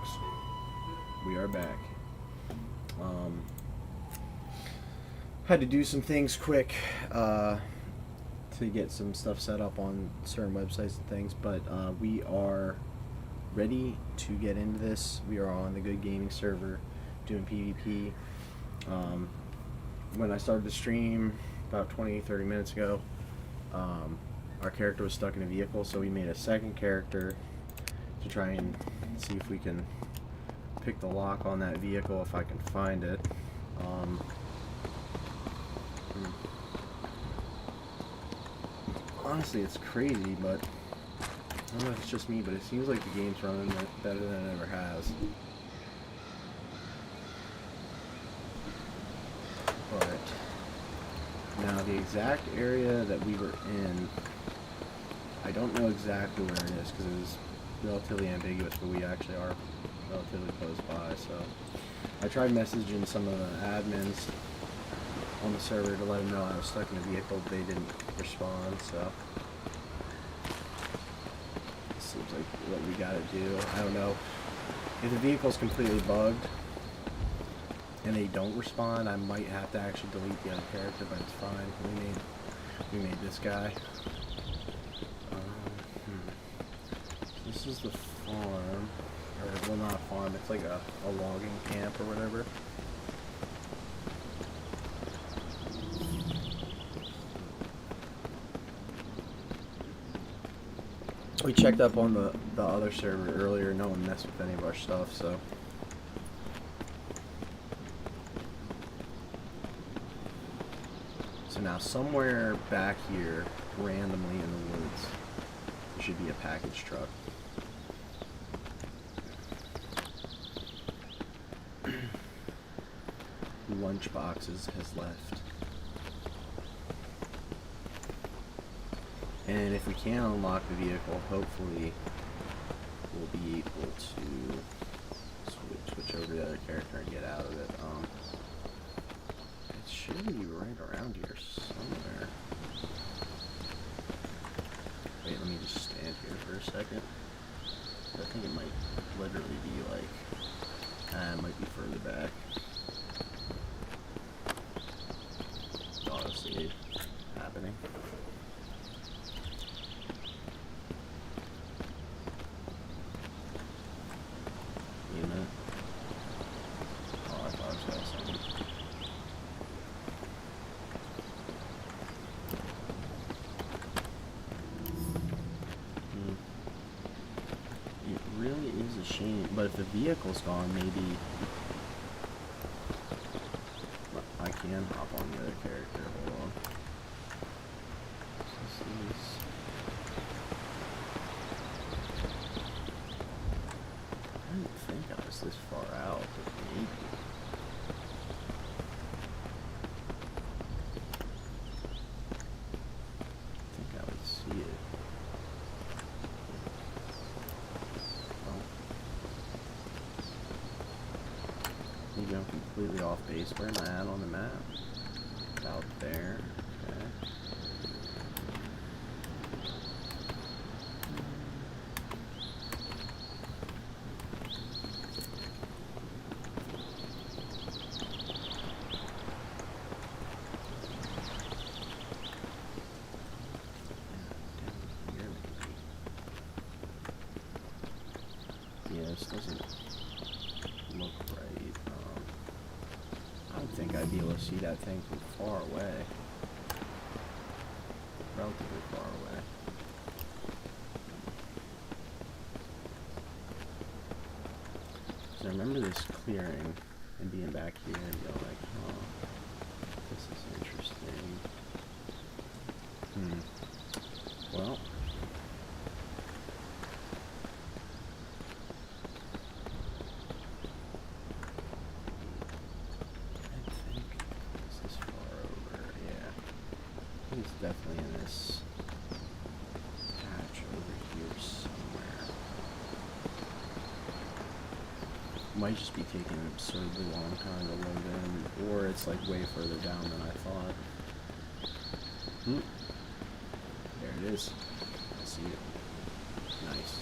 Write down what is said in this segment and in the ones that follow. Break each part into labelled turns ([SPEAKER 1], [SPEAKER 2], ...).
[SPEAKER 1] folks. We are back. Had to do some things quick to get some stuff set up on certain websites and things, but we are ready to get into this. We are on the Good Gaming server doing PvP. When I started the stream about 20-30 minutes ago, our character was stuck in a vehicle, so we made a second character to try and see if we can pick the lock on that vehicle, if I can find it. Honestly, it's crazy, but I don't know if it's just me, but it seems like the game's running better than it ever has. But now the exact area that we were in, I don't know exactly where it is because it was relatively ambiguous, but we actually are relatively close by. So I tried messaging some of the admins on the server to let them know I was stuck in a vehicle. They didn't respond, so it seems like what we gotta do. I don't know if the vehicle's completely bugged and they don't respond. I might have to actually delete the other character, but it's fine. We made this guy. This is the farm, or well, not a farm. It's like a logging camp or whatever. We checked up on the other server earlier. No one messed with any of our stuff, so. So now somewhere back here, randomly in the woods, there should be a package truck. Lunch boxes has left. And if we can unlock the vehicle, hopefully we'll be able to switch over to the other character and get out of it. It should be right around here somewhere. Wait, let me just stand here for a second. I think it might literally be like, it might be further back. Auto-save happening. But if the vehicle's gone, maybe I can hop on the other character. Hold on. I didn't think I was this far out, but maybe. I think I would see it. Maybe I'm completely off base. Where am I at on the map? Out there. Okay. Yeah, this doesn't look right. I don't think I'd be able to see that thing from far away. Relatively far away. So I remember this clearing and being back here and going like, oh, this is interesting. Well. It's definitely in this patch over here somewhere. Might just be taking an absurdly long time to load in, or it's like way further down than I thought. There it is. I see it. Nice.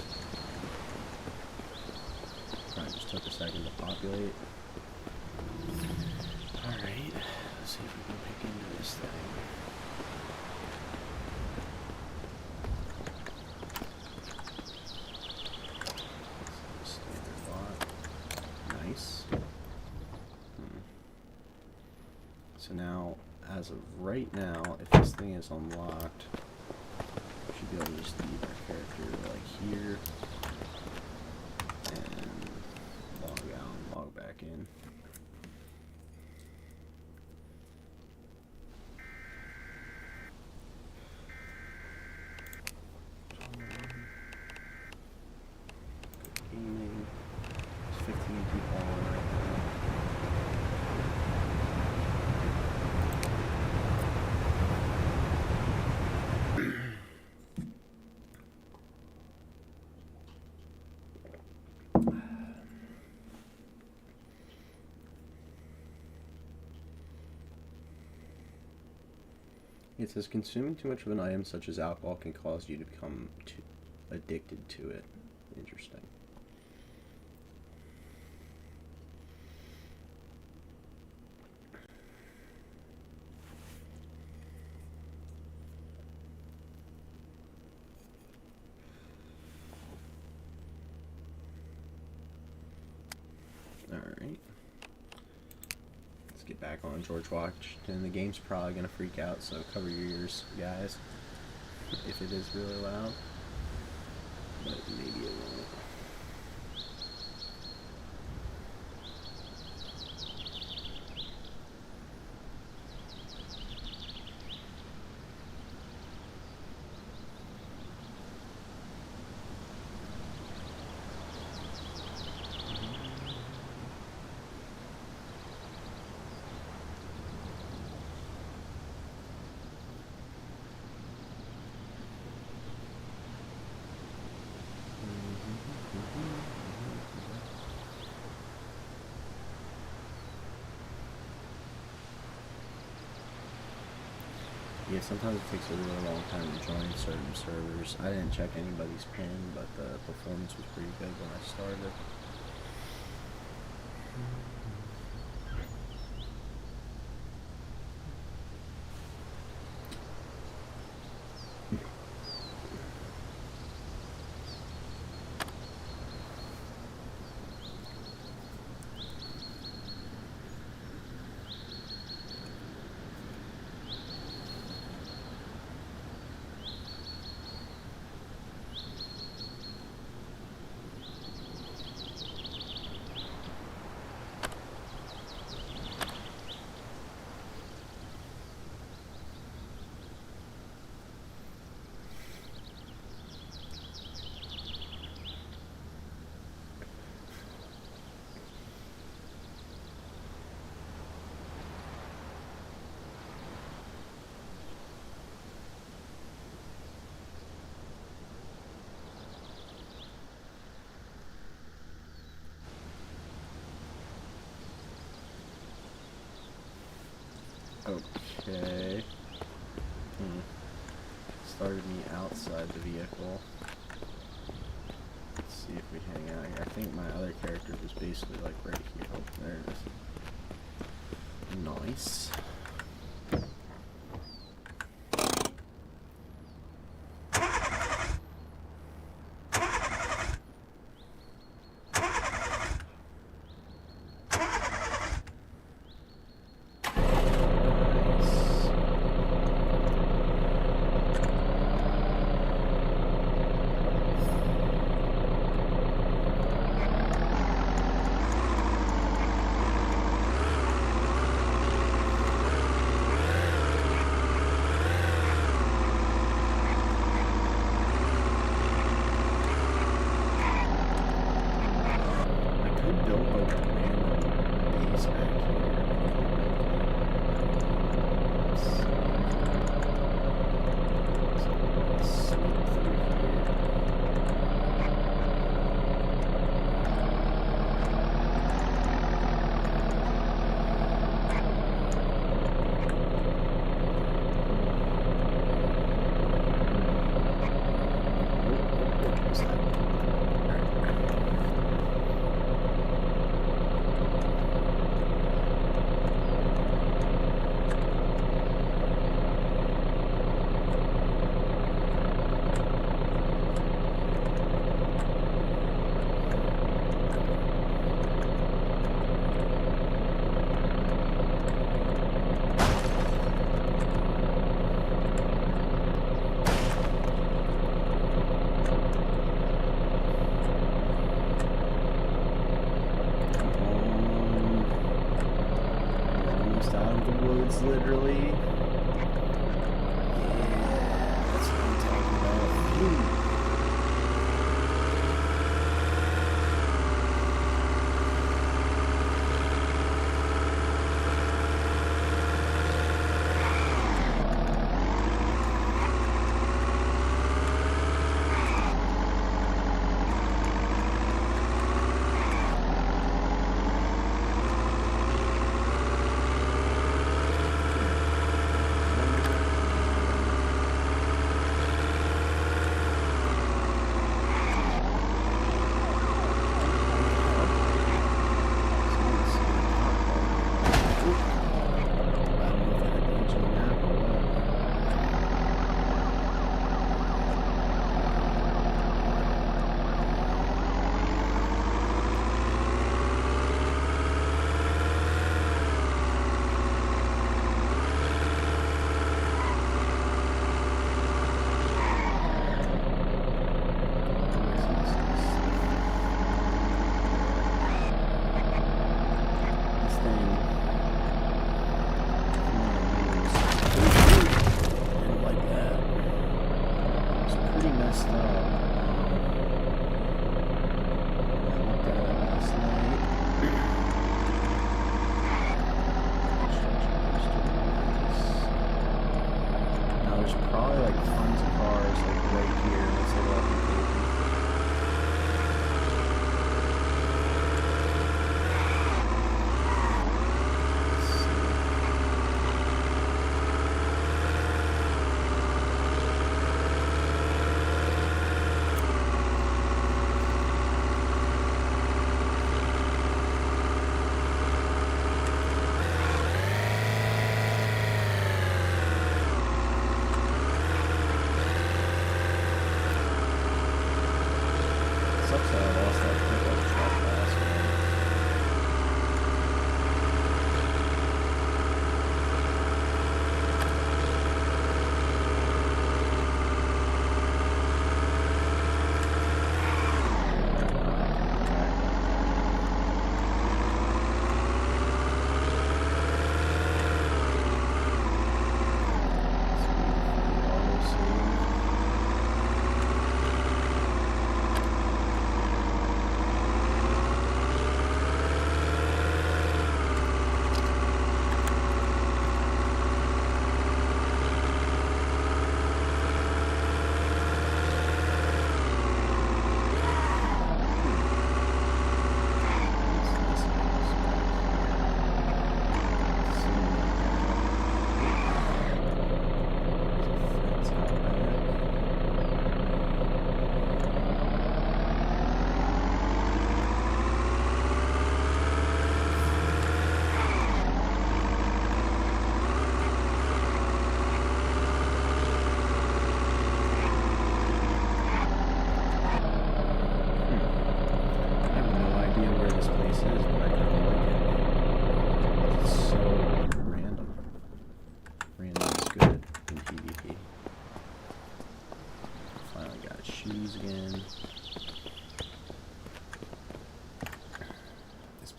[SPEAKER 1] Trying to took a second to populate. Alright, let's see if we can pick into this thing. Standard lot. Nice. So now, as of right now, if this thing is unlocked, we should be able to just leave our character like here. And log out and log back in. Gaming. There's 15 people on right now. It says consuming too much of an item such as alcohol can cause you to become addicted to it. Interesting. Alright. Let's get back on George Washington. The game's probably going to freak out, so cover your ears, guys, if it is really loud. But maybe it won't. Yeah, sometimes it takes a really long time to join certain servers. I didn't check anybody's pin, but the performance was pretty good when I started. Okay. Started me outside the vehicle. Let's see if we hang out here. I think my other character was basically like right here. Oh, there it is. Nice. literally. Yeah, that's what I'm talking about. Ooh.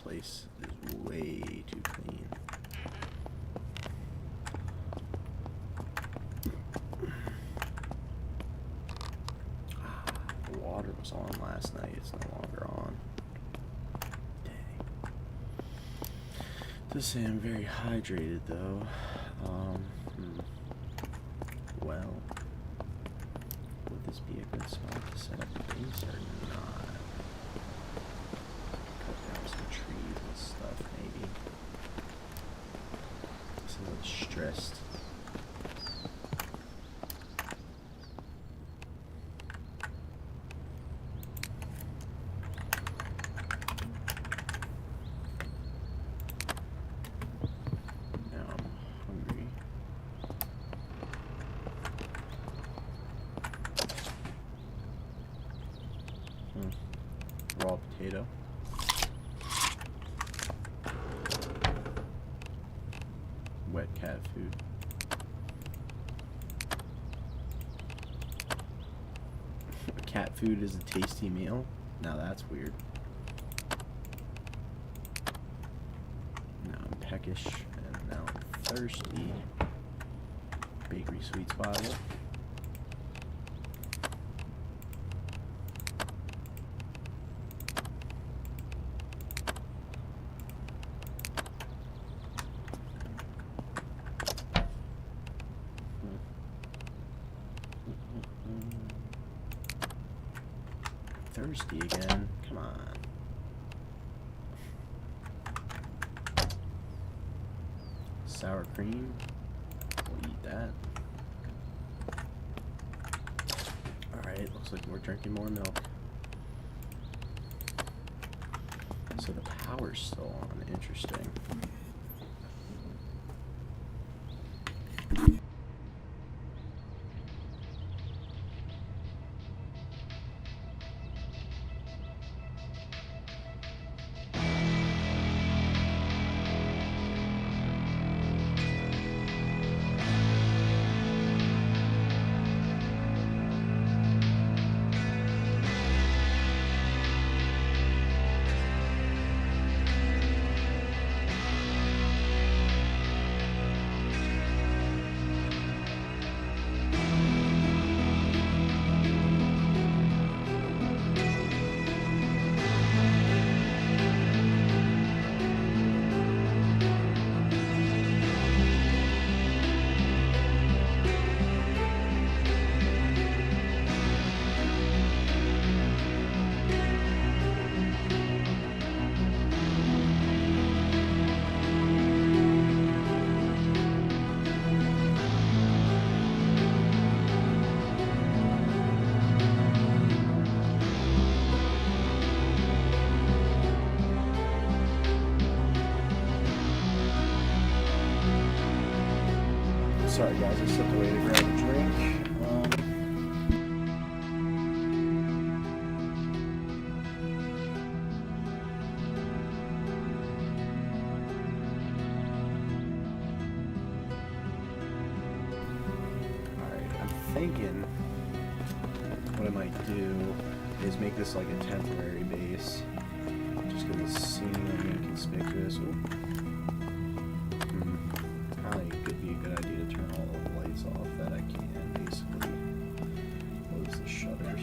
[SPEAKER 1] Place is way too clean. The water was on last night, it's no longer on. Dang. Does say I'm very hydrated though. Well, would this be a good spot to set up a base or not? Some trees and stuff, maybe. Just a little stressed. Now I'm hungry. Raw potato. Wet cat food. Cat food is a tasty meal? Now that's weird. Now I'm peckish and now I'm thirsty. Bakery sweets bottle. Thirsty again. Come on. Sour cream. We'll eat that. Alright, looks like we're drinking more milk. So the power's still on. Interesting. Sorry guys, I stepped away to grab a drink. Alright, I'm thinking what I might do is make this like a temporary base. Just because it's seemingly inconspicuous. Probably could be a good idea to turn all the lights off that I can, basically. Close the shutters.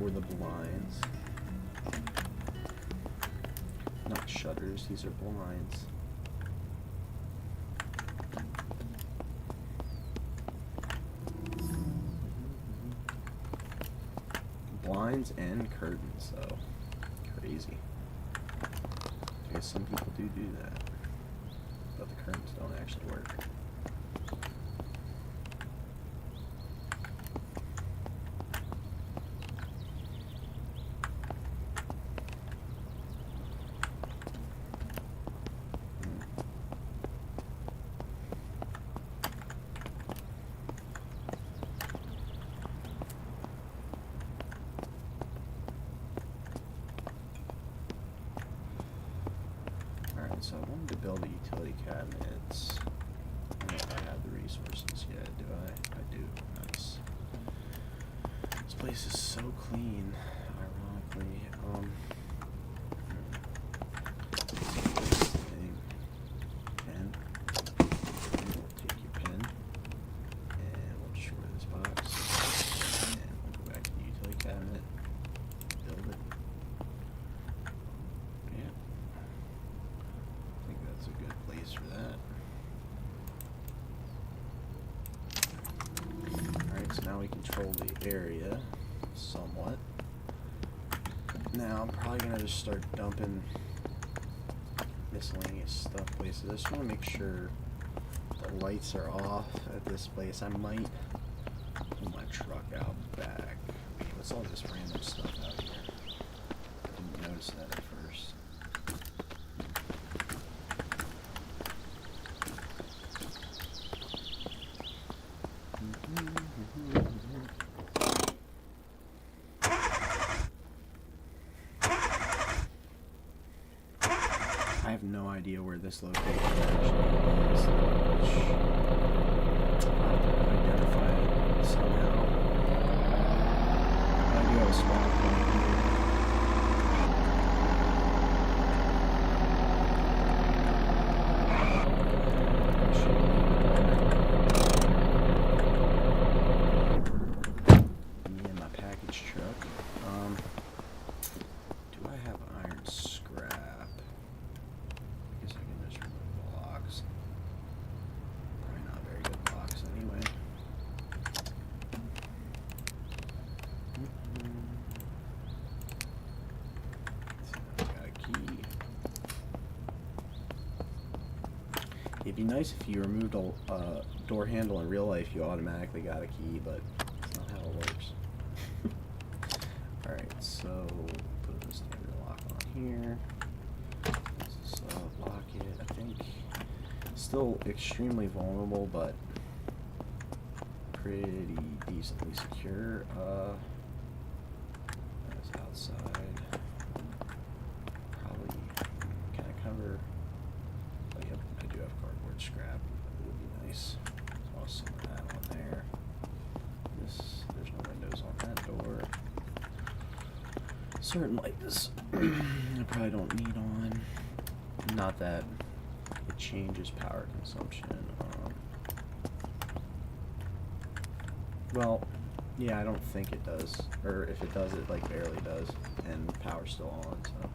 [SPEAKER 1] Or the blinds. Not shutters, these are blinds. Blinds and curtains, though. Crazy. I guess some people do that, but the curtains don't actually work. So I wanted to build a utility cabinets. I don't know if I have the resources yet, do I? I do. Nice. This place is so clean, ironically. This thing. Pen. We'll take your pen. And we'll destroy this box. And we'll go back to the utility cabinet. Build it. That's a good place for that. Alright, so now we control the area somewhat. Now I'm probably going to just start dumping miscellaneous stuff places. I just want to make sure the lights are off at this place. I might pull my truck out back. What's all this random stuff out here? I didn't notice that at first. I have no idea where this location actually is. I'll have to identify it somehow. I do have a spawn point here. It'd be nice if you removed a door handle in real life, you automatically got a key, but that's not how it works. Alright, so put this standard lock on here. Let's lock it. I think still extremely vulnerable, but pretty decently secure. That's outside. Probably can I cover? Oh, yep, I do have cardboard scrap. It would be nice. So I'll send that on there. There's no windows on that door. Certain lights I probably don't need on. Not that it changes power consumption. Well, yeah, I don't think it does. Or if it does, it like barely does. And the power's still on, so.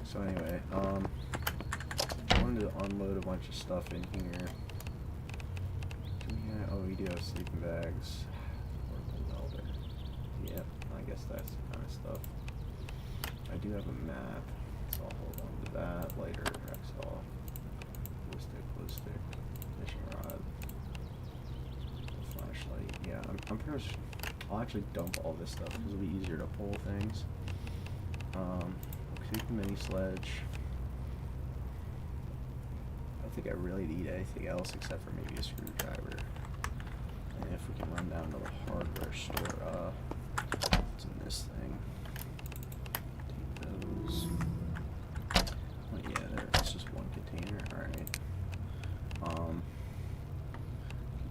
[SPEAKER 1] So anyway, I wanted to unload a bunch of stuff in here. Oh, we do have sleeping bags. Portable welder. Yep, I guess that's the kind of stuff. I do have a map, so I'll hold on to that. Lighter, Rexall, glue stick, fishing rod, flashlight. Yeah, I'm pretty much. I'll actually dump all this stuff because it'll be easier to pull things. Take the mini sledge. I don't think I really need anything else except for maybe a screwdriver. And if we can run down to the hardware store, what's in this thing? Take those. Oh yeah, it's just one container. Alright.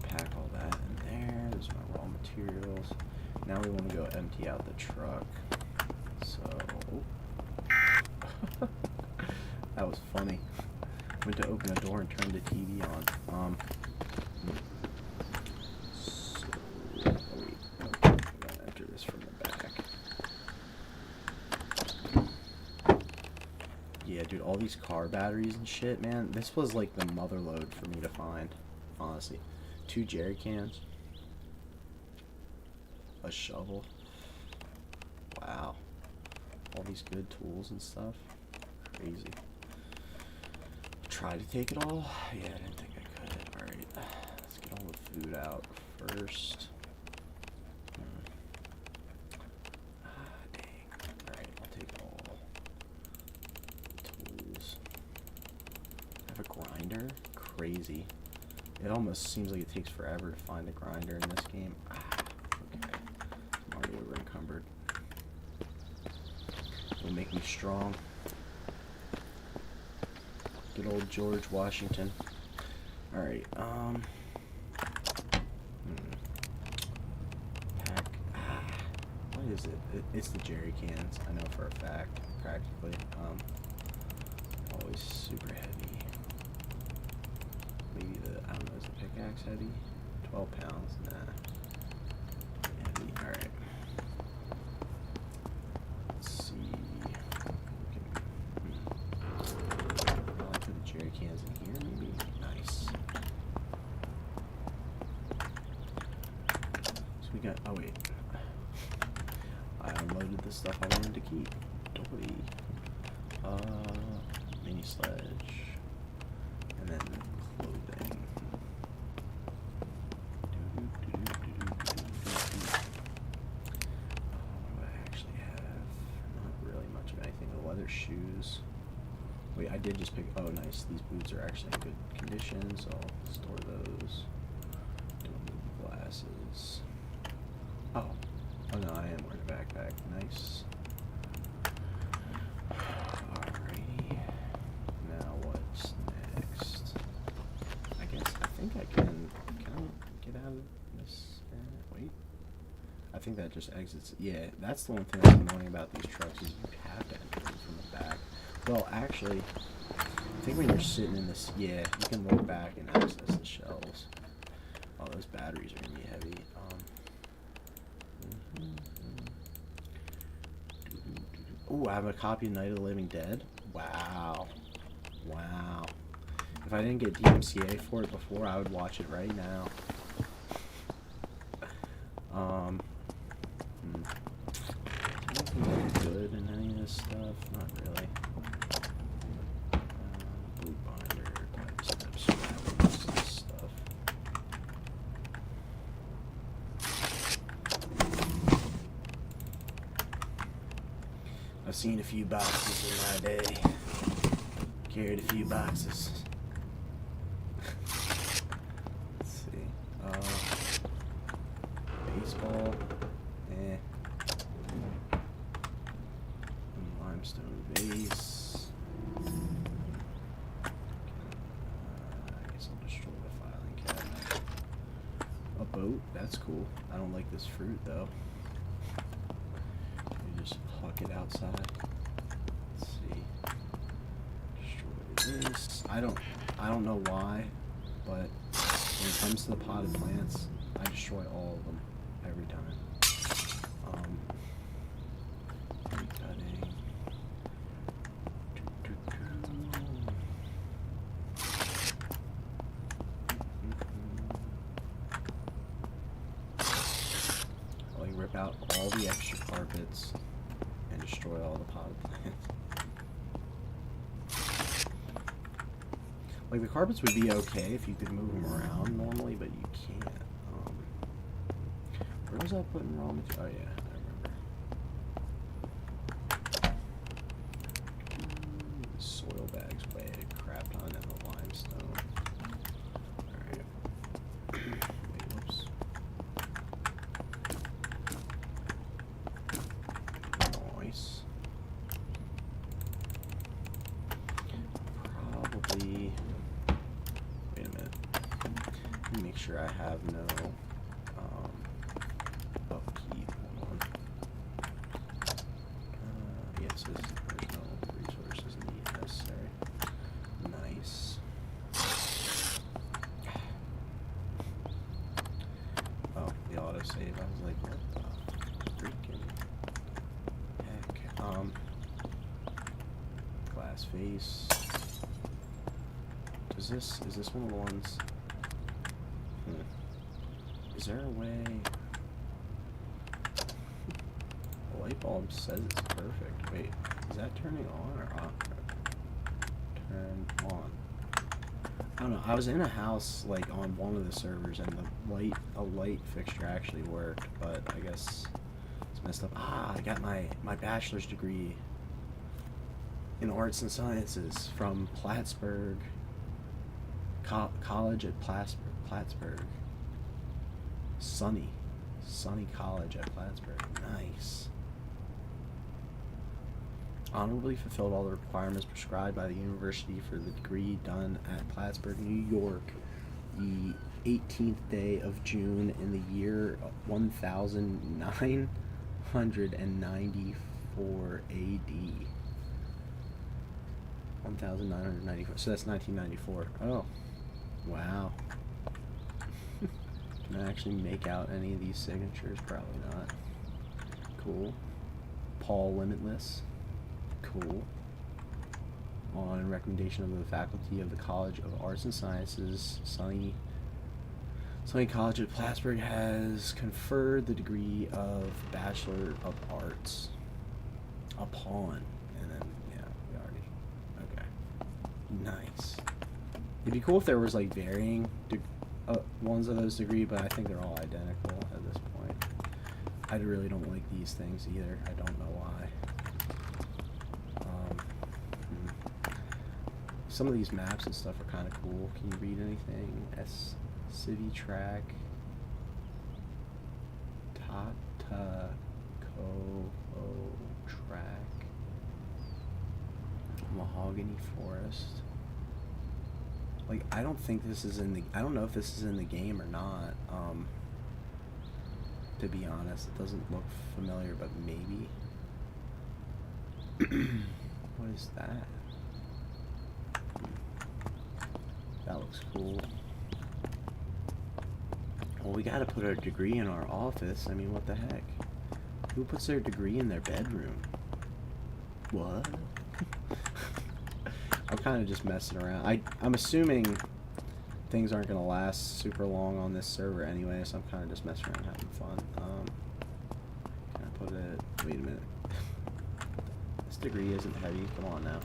[SPEAKER 1] Pack all that in there. There's my raw materials. Now we want to go empty out the truck. So that was funny. Went to open a door and turned the TV on. So, oh wait, no, I'm gonna enter this from the back. Yeah, dude, all these car batteries and shit, man. This was like the mother load for me to find, honestly. 2 jerry cans. A shovel. Wow. All these good tools and stuff. Crazy. Try to take it all? Yeah, I didn't think I could. Alright, let's get all the food out first. Dang. Alright, I'll take all the tools. I have a grinder? Crazy. It almost seems like it takes forever to find a grinder in this game. Okay. I'm already over encumbered. It'll make me strong. Good old George Washington. Alright, pack. What is it? It's the jerry cans, I know for a fact, practically. Always super heavy. Maybe I don't know, is the pickaxe heavy? 12 pounds? Nah. Heavy, alright. Let's see. Jerry cans in here, maybe? Nice. So we got, oh wait. I unloaded the stuff I wanted to keep. Totally. Mini sledge. And then clothing. What do I actually have? Not really much of anything. The leather shoes. Wait, I did just pick. Oh, nice. These boots are actually in good condition, so I'll store those. Don't need the glasses. Oh. Oh no, I am wearing a backpack. Nice. Alrighty. Now what's next? I guess I think I can. Can I get out of this? Wait. I think that just exits. Yeah, that's the one thing that's annoying about these trucks is you have to enter them from the back. Well, actually, I think when you're sitting in this, yeah, you can look back and access the shelves. Oh, those batteries are gonna be heavy. Oh, I have a copy of Night of the Living Dead. Wow, wow. If I didn't get DMCA for it before, I would watch it right now. seen a few boxes in my day. Carried a few boxes. Let's see. Baseball. Limestone vase. I guess I'll destroy the filing cabinet. A boat. That's cool. I don't like this fruit though. You just huck it outside. Let's see. Destroy this. I don't know why, but when it comes to the potted plants, I destroy all of them every time. Cutting. I'll rip out all the extra carpets and destroy all the potted plants. Like, the carpets would be okay if you could move them around normally, but you can't. Where was I putting raw material? Oh yeah, I remember. The soil bags way a crap ton in the limestone. Alright. Wait, whoops. Nice. Probably. Wait a minute. Let me make sure I have no upkeep. Hold on. Yes, there's no resources necessary. Nice. Oh, the autosave. I was like, what the freaking heck? Glass face. Is this one of the ones? Is there a way? The light bulb says it's perfect. Wait, is that turning on or off? Turn on. I don't know. I was in a house like on one of the servers and a light fixture actually worked, but I guess it's messed up. Ah, I got my bachelor's degree in arts and sciences from Plattsburgh College at Plattsburgh. Sunny College at Plattsburgh. Nice. Honorably fulfilled all the requirements prescribed by the university for the degree done at Plattsburgh, New York, the 18th day of June in the year 1994 AD. 1994. So that's 1994. Oh. Wow. Can I actually make out any of these signatures? Probably not. Cool. Paul Limitless. Cool. On recommendation of the faculty of the College of Arts and Sciences, Sunny College at Plattsburgh has conferred the degree of Bachelor of Arts upon, and then, yeah, we already, okay. Nice. It'd be cool if there was like varying ones of those degrees, but I think they're all identical at this point. I really don't like these things either. I don't know why. Some of these maps and stuff are kind of cool. Can you read anything? City Track. Tata Track. Mahogany Forest. Like, I don't think this is in the, I don't know if this is in the game or not, to be honest. It doesn't look familiar, but maybe. What is that? That looks cool. Well, we gotta put our degree in our office. I mean, what the heck? Who puts their degree in their bedroom? What? I'm kind of just messing around. I'm assuming things aren't going to last super long on this server anyway, so I'm kind of just messing around having fun. Can I put it... Wait a minute. This degree isn't heavy. Come on now.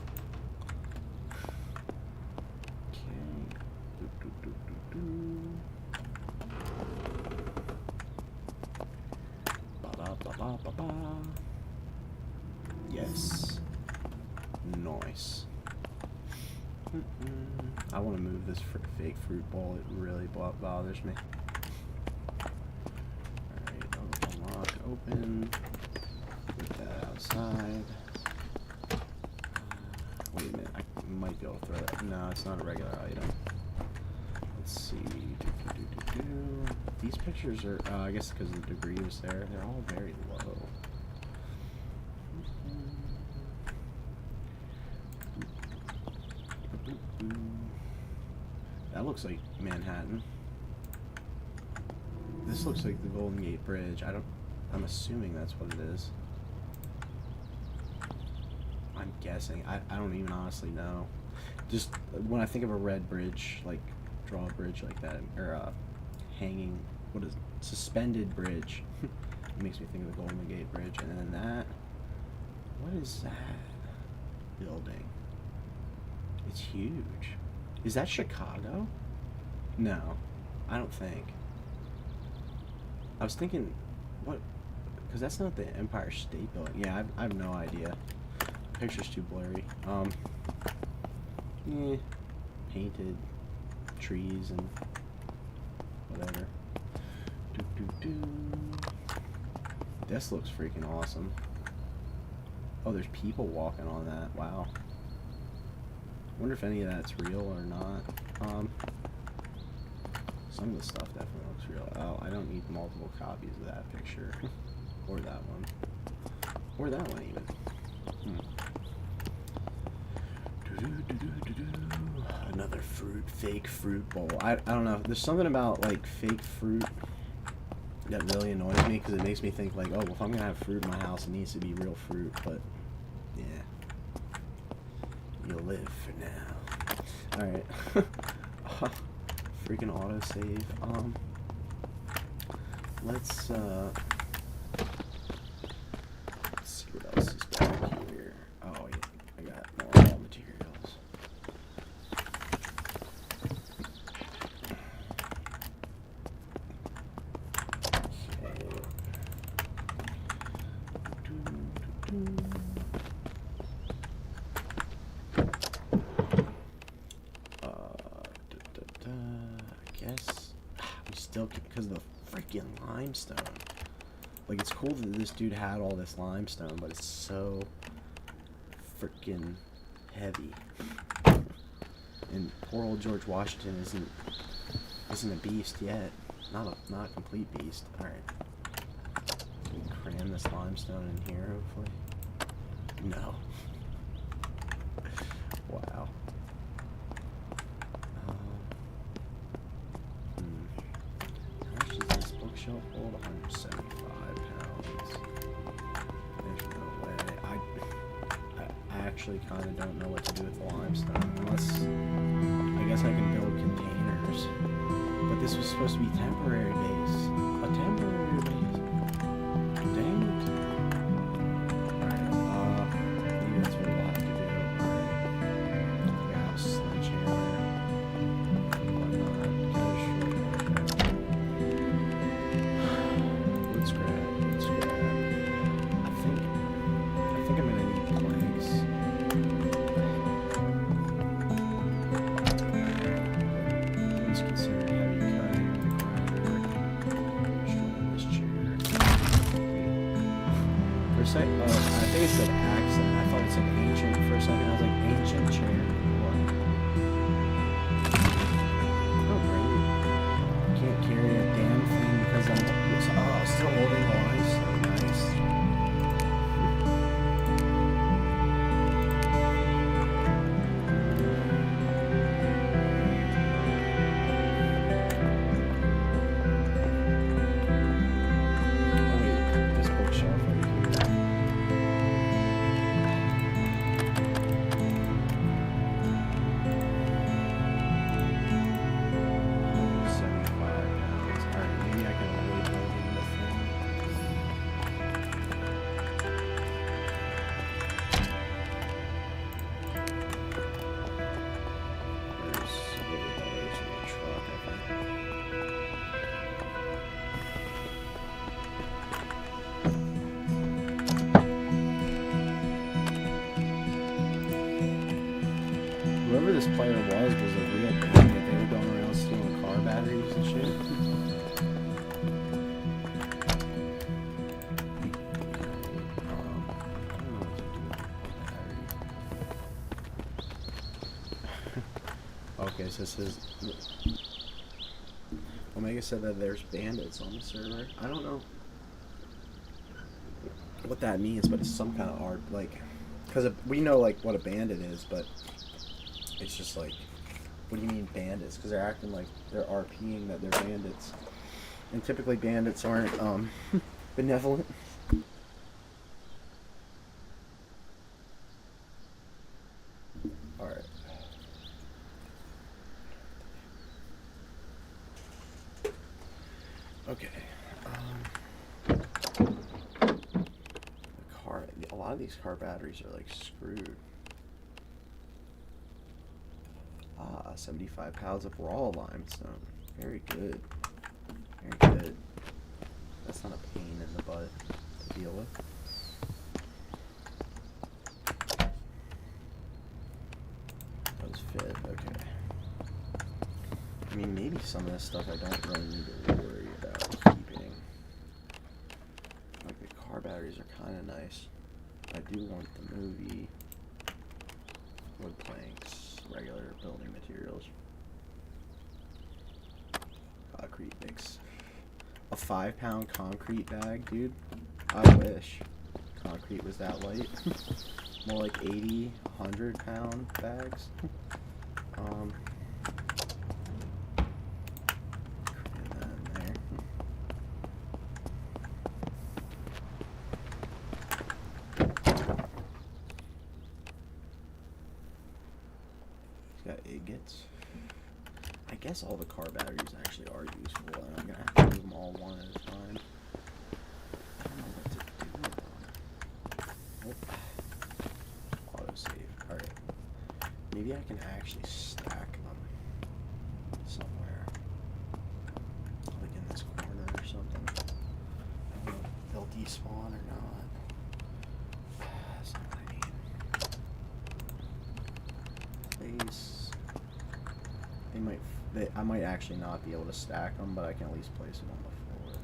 [SPEAKER 1] Yes. Yes. Nice. I want to move this fake fruit bowl. It really bothers me. Alright, unlock, open. Put that outside. Wait a minute, I might be able to throw that. No, it's not a regular item. Let's see. These pictures are, I guess because the debris was there, they're all very low. That looks like Manhattan. This looks like the Golden Gate Bridge. I'm assuming that's what it is. I'm guessing. I don't even honestly know. Just when I think of a red bridge, like draw a bridge like that, or hanging, what is it? Suspended bridge. It makes me think of the Golden Gate Bridge. And then that, what is that building? It's huge. Is that Chicago? No, I don't think. I was thinking, what? Because that's not the Empire State Building. Yeah, I have no idea. The picture's too blurry. Painted trees and whatever. This looks freaking awesome. Oh, there's people walking on that. Wow. Wonder if any of that's real or not. Some of the stuff definitely looks real. Oh, I don't need multiple copies of that picture. Or that one. Or that one even. Another fake fruit bowl. I don't know. There's something about like fake fruit that really annoys me because it makes me think like, oh, well, if I'm gonna have fruit in my house, it needs to be real fruit. But yeah, you'll live for now. All right. Freaking autosave. Let's see what else is back here. Oh yeah, I got more raw materials. Because of the freaking limestone. Like, it's cool that this dude had all this limestone, but it's so freaking heavy. And poor old George Washington isn't a beast yet. Not a complete beast. All right. Can we cram this limestone in here, hopefully? No. Wow. Shelf hold 175 pounds. There's no way. I actually kind of don't know what to do with the limestone unless I guess I can build containers. But this was supposed to be temporary base. A temporary base. Dang it. Alright, maybe that's what we'll have to do. Alright. We got a sledgehammer. I think it said accent. I thought it said ancient for a second. I was like, ancient chair. What? Oh, great. Can't carry a damn thing because I'm still holding the line. So nice. player was a real bandit. They were going around stealing car batteries and shit. Okay, so it says Omega said that there's bandits on the server. I don't know what that means, but it's some kind of art, like, because we know like what a bandit is, but it's just like, what do you mean bandits? Because they're acting like they're RPing that they're bandits, and typically bandits aren't benevolent. All right. Okay. A lot of these car batteries are like screwed. 75 pounds of raw limestone. Very good. Very good. That's not a pain in the butt to deal with. Those fit. Okay. I mean, maybe some of this stuff I don't really need to worry about keeping. Like the car batteries are kind of nice. I do want the movie, wood planks, regular building materials, concrete mix. A 5-pound concrete bag, dude. I wish concrete was that light. More like 80, 100-pound bags. I guess all the car batteries actually are useful, and I'm gonna have to move them all one at a time. I don't know what to do with them. Oh. Autosave. Alright. Maybe I can actually stack them somewhere. Like in this corner or something. I don't know if they'll despawn or not. That's not what I need. Place. I might actually not be able to stack them, but I can at least place them on the floor.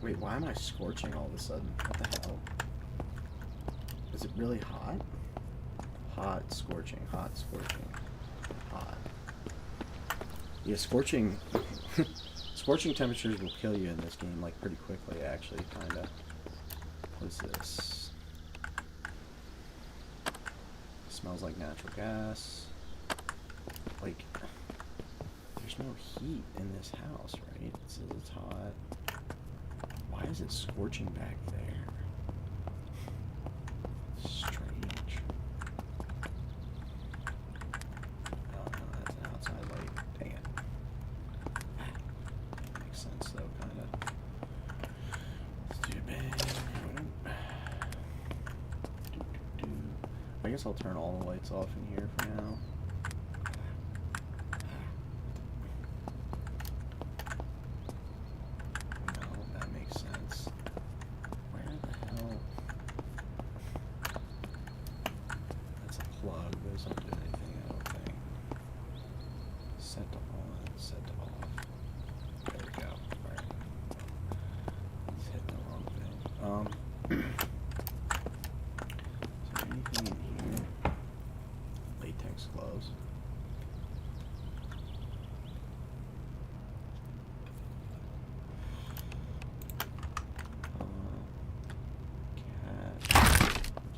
[SPEAKER 1] Wait, why am I scorching all of a sudden? What the hell? Is it really hot? Hot, scorching, hot, scorching, hot. Yeah, scorching... scorching temperatures will kill you in this game, like, pretty quickly, actually, kinda. What is this? Smells like natural gas. Like, there's no heat in this house, right? It says it's hot. Why is it scorching back there? Strange. Oh no, that's an outside light. Dang it. Makes sense though, kinda. Let's do a bang. I guess I'll turn all the lights off in here for now. No, that makes sense. Where the hell? That's a plug. Those don't do anything, I don't think. Set to on, set to off. There we go. Alright. Let's hit the wrong thing. Is there anything in here? Latex gloves. Cat.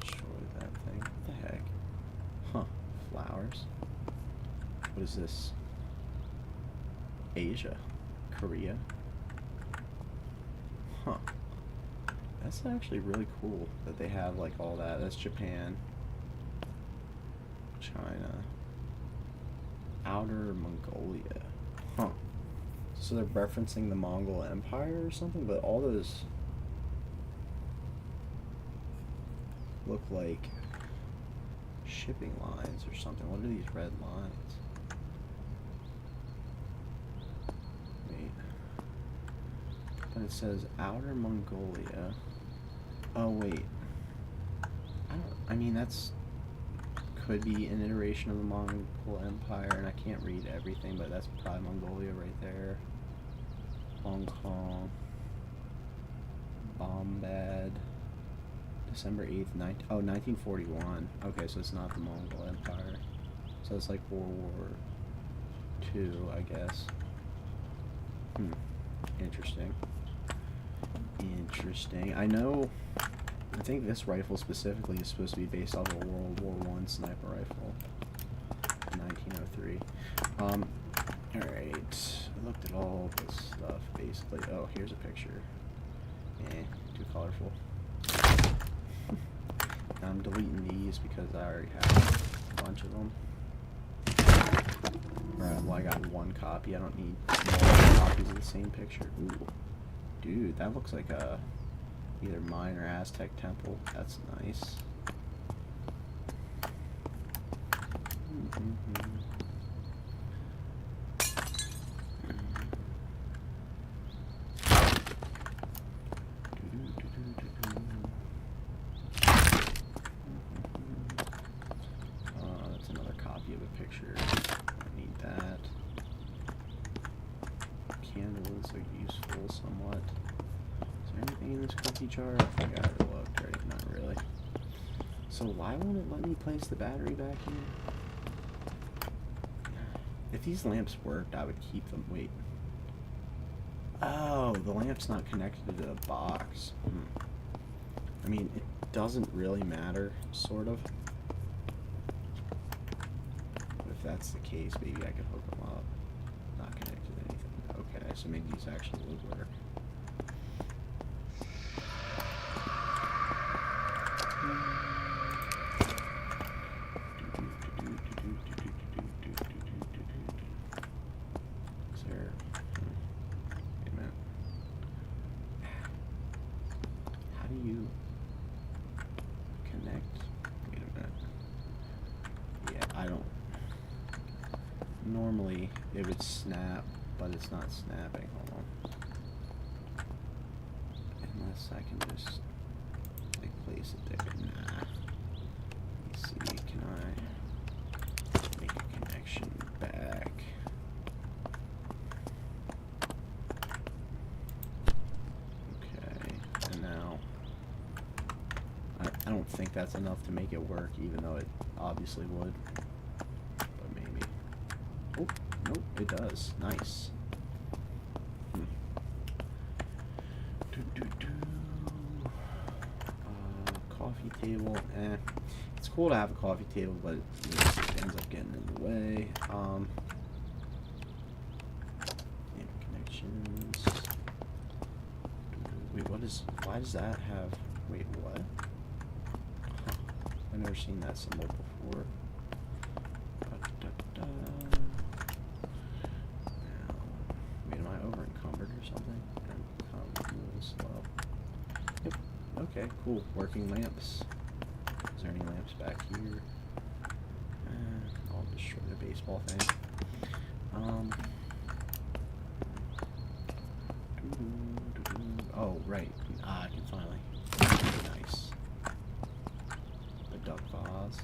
[SPEAKER 1] Destroy that thing. What the heck? Huh. Flowers. What is this? Asia. Korea. Huh. That's actually really cool that they have like all that. That's Japan. China. Outer Mongolia. Huh. So they're referencing the Mongol Empire or something, but all those look like shipping lines or something. What are these red lines? Wait. But it says Outer Mongolia. Oh wait. I don't I mean, that's could be an iteration of the Mongol Empire, and I can't read everything, but that's probably Mongolia right there. Hong Kong. Bombad. December 8th, 1941. Okay, so it's not the Mongol Empire. So it's like World War II, I guess. Interesting. Interesting. I think this rifle specifically is supposed to be based off a World War I sniper rifle. 1903. Alright. I looked at all this stuff, basically. Oh, here's a picture. Too colorful. I'm deleting these because I already have a bunch of them. Well, I got one copy. I don't need multiple copies of the same picture. Ooh. Dude, that looks like a either Mayan or Aztec temple. That's nice. That's another copy of a picture. I need that. Candles are useful somewhat. Is there anything in this cookie jar? I think I already looked already. Not really. So why won't it let me place the battery back here? If these lamps worked, I would keep them. Wait. Oh, the lamp's not connected to the box. I mean, it doesn't really matter, sort of. But if that's the case, maybe I could hook them up. Not connected to anything. Okay, so maybe these actually would work. Normally it would snap, but it's not snapping. Hold on. Unless I can just like place it there. Nah. Let me see, can I make a connection back? Okay, and now I don't think that's enough to make it work, even though it obviously would. Oh, nope, it does. Nice. Coffee table. It's cool to have a coffee table, but it ends up getting in the way. Connections. Wait, why does that have, wait, what? I've never seen that symbol before. Okay, cool. Working lamps. Is there any lamps back here? I'll destroy the baseball thing. Oh, right. I can finally. Nice. The duck vase.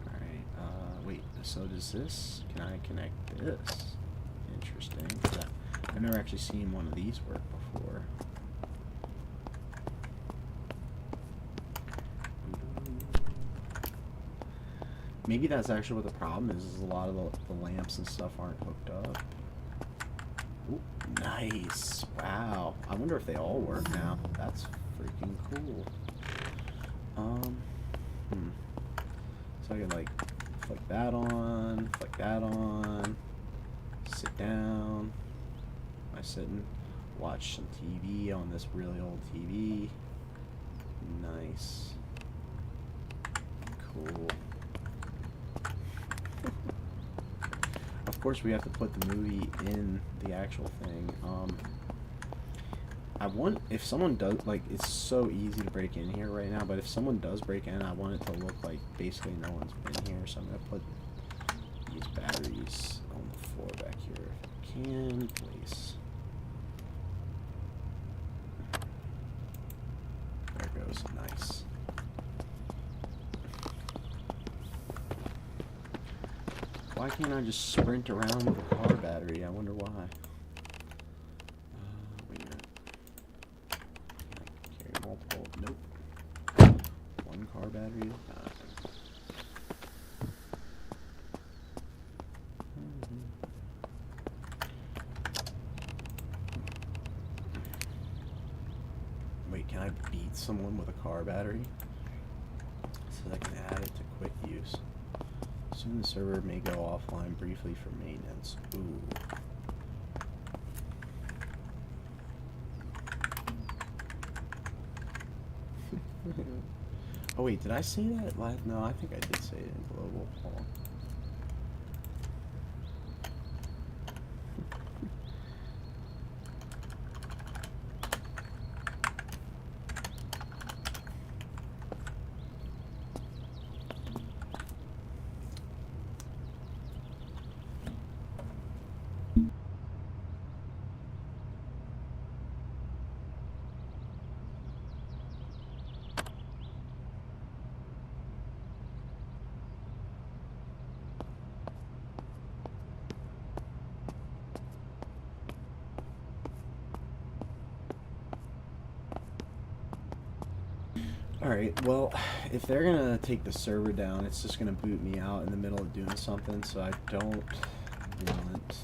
[SPEAKER 1] Alright, wait. So does this? Can I connect this? Interesting. I've never actually seen one of these work before. Maybe that's actually what the problem is a lot of the lamps and stuff aren't hooked up. Ooh, nice. Wow. I wonder if they all work now. That's freaking cool. So I can like flick that on, sit down. I sit and watch some TV on this really old TV. Nice. Cool. Of course we have to put the movie in the actual thing. I want, if someone does, like, it's so easy to break in here right now, but if someone does break in, I want it to look like basically no one's been here, so I'm going to put these batteries on the floor back here if I can, please. goes. Nice. Why can't I just sprint around with a car battery? I wonder why. Wait a minute. Carry multiple. Nope. One car battery. Wait, can I beat someone with a car battery? So I can add it to quick use. Soon the server may go offline briefly for maintenance. Ooh. Oh wait, did I say that last? No, I think I did say it in global. Hold on. Alright, well, if they're gonna take the server down, it's just gonna boot me out in the middle of doing something, so I don't want to...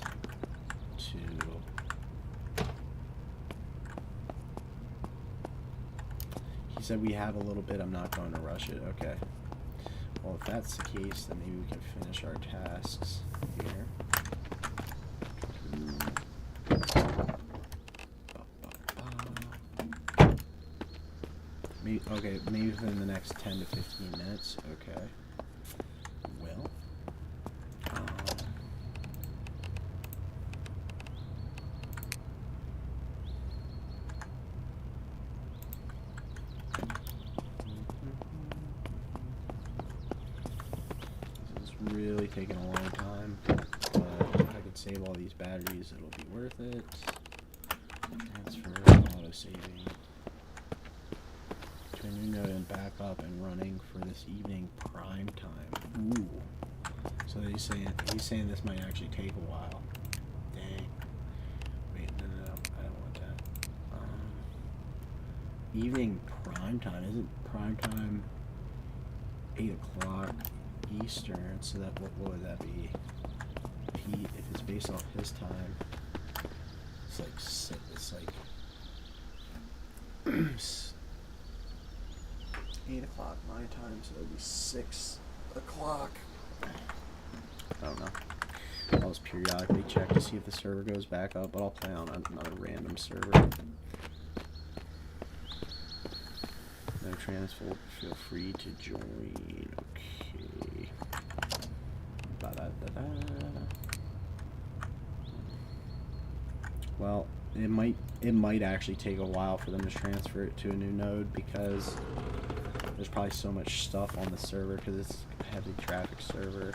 [SPEAKER 1] He said we have a little bit, I'm not going to rush it, okay. Well, if that's the case, then maybe we can finish our tasks here. Okay, maybe within the next 10 to 15 minutes. Okay. Well. This is really taking a long time. But if I could save all these batteries, it'll be worth it. Transfer, auto-saving. A new node and back up and running for this evening prime time. Ooh. So he's saying this might actually take a while. Dang. Wait, no, I don't want that. Evening prime time. Isn't prime time 8 o'clock Eastern? So that what would that be? If it's based off his time, it's like 8 o'clock my time, so it'll be 6 o'clock. I don't know. I'll just periodically check to see if the server goes back up, but I'll play on another random server. No transfer, feel free to join. Okay. Ba-da-da-da. Well, it might actually take a while for them to transfer it to a new node because there's probably so much stuff on the server because it's a heavy traffic server.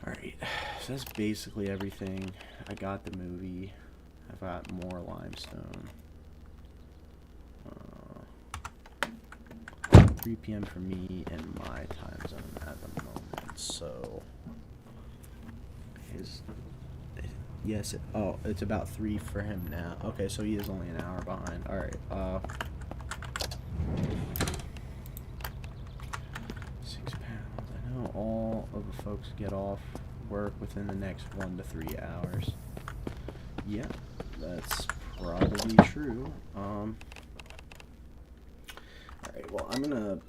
[SPEAKER 1] Alright, so that's basically everything. I got the movie. I've got more limestone. 3 p.m. for me in my time zone at the moment. So, it's about 3 for him now. Okay, so he is only an hour behind. Alright, 6 pounds. I know all of the folks get off work within the next 1 to 3 hours. Yeah, that's probably true. Alright, well, I'm gonna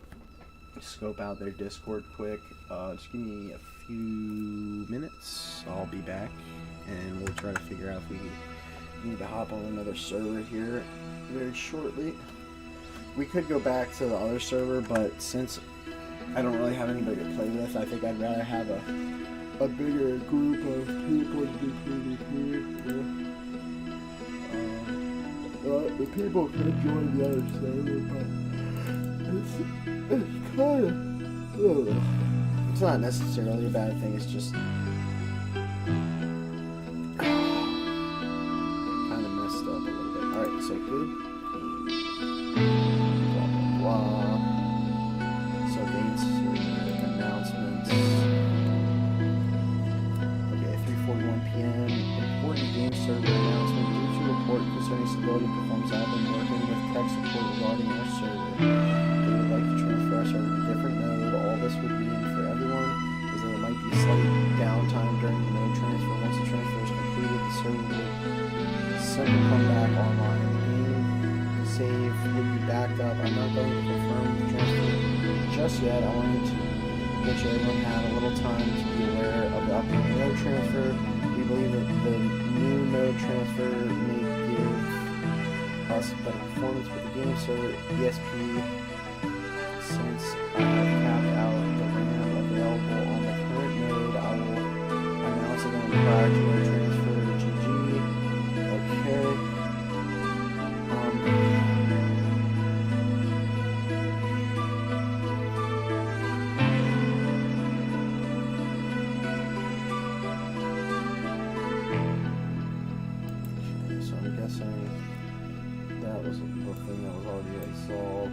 [SPEAKER 1] scope out their Discord quick. Just give me a few minutes. I'll be back, and we'll try to figure out if we need to hop on another server here very shortly. We could go back to the other server, but since I don't really have anybody to play with, I think I'd rather have a bigger group of people to be PvP. The people could join the other server, but it's kind of... it's not necessarily a bad thing, it's just... kind of messed up a little bit. Alright, so good. teams. I've been working with tech support regarding our server. They would like to transfer our server to a different node. All this would mean for everyone is that there might be slight downtime during the node transfer. Once the transfer is completed, the server will simply come back online. The game save would be backed up. I'm not going to confirm the transfer just yet. I wanted to make sure everyone had a little time to be aware of the upcoming node transfer. We believe that the new node transfer may give us better performance with the game server ESP. Since I have capped out the RAM available on the current node, I will announce it on prior to node transfer. GG. Okay. So I'm guessing that was the thing that was already installed.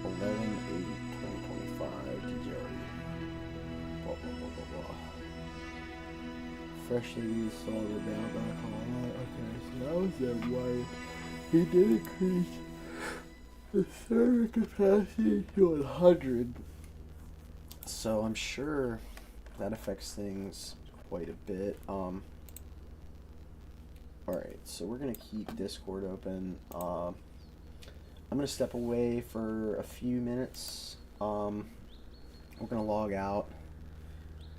[SPEAKER 1] 11/8/2025. Did you already? Blah blah blah blah blah. Freshly installed it now back online. Okay, so that was that why he did increase the server capacity to 100. So I'm sure that affects things quite a bit. Alright, so we're going to keep Discord open. I'm going to step away for a few minutes. We're going to log out.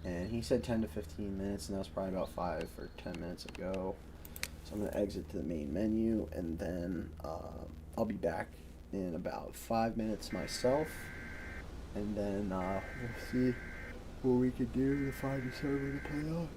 [SPEAKER 1] And he said 10 to 15 minutes, and that was probably about 5 or 10 minutes ago. So I'm going to exit to the main menu, and then I'll be back in about 5 minutes myself. And then we'll see what we can do to find a server to play on.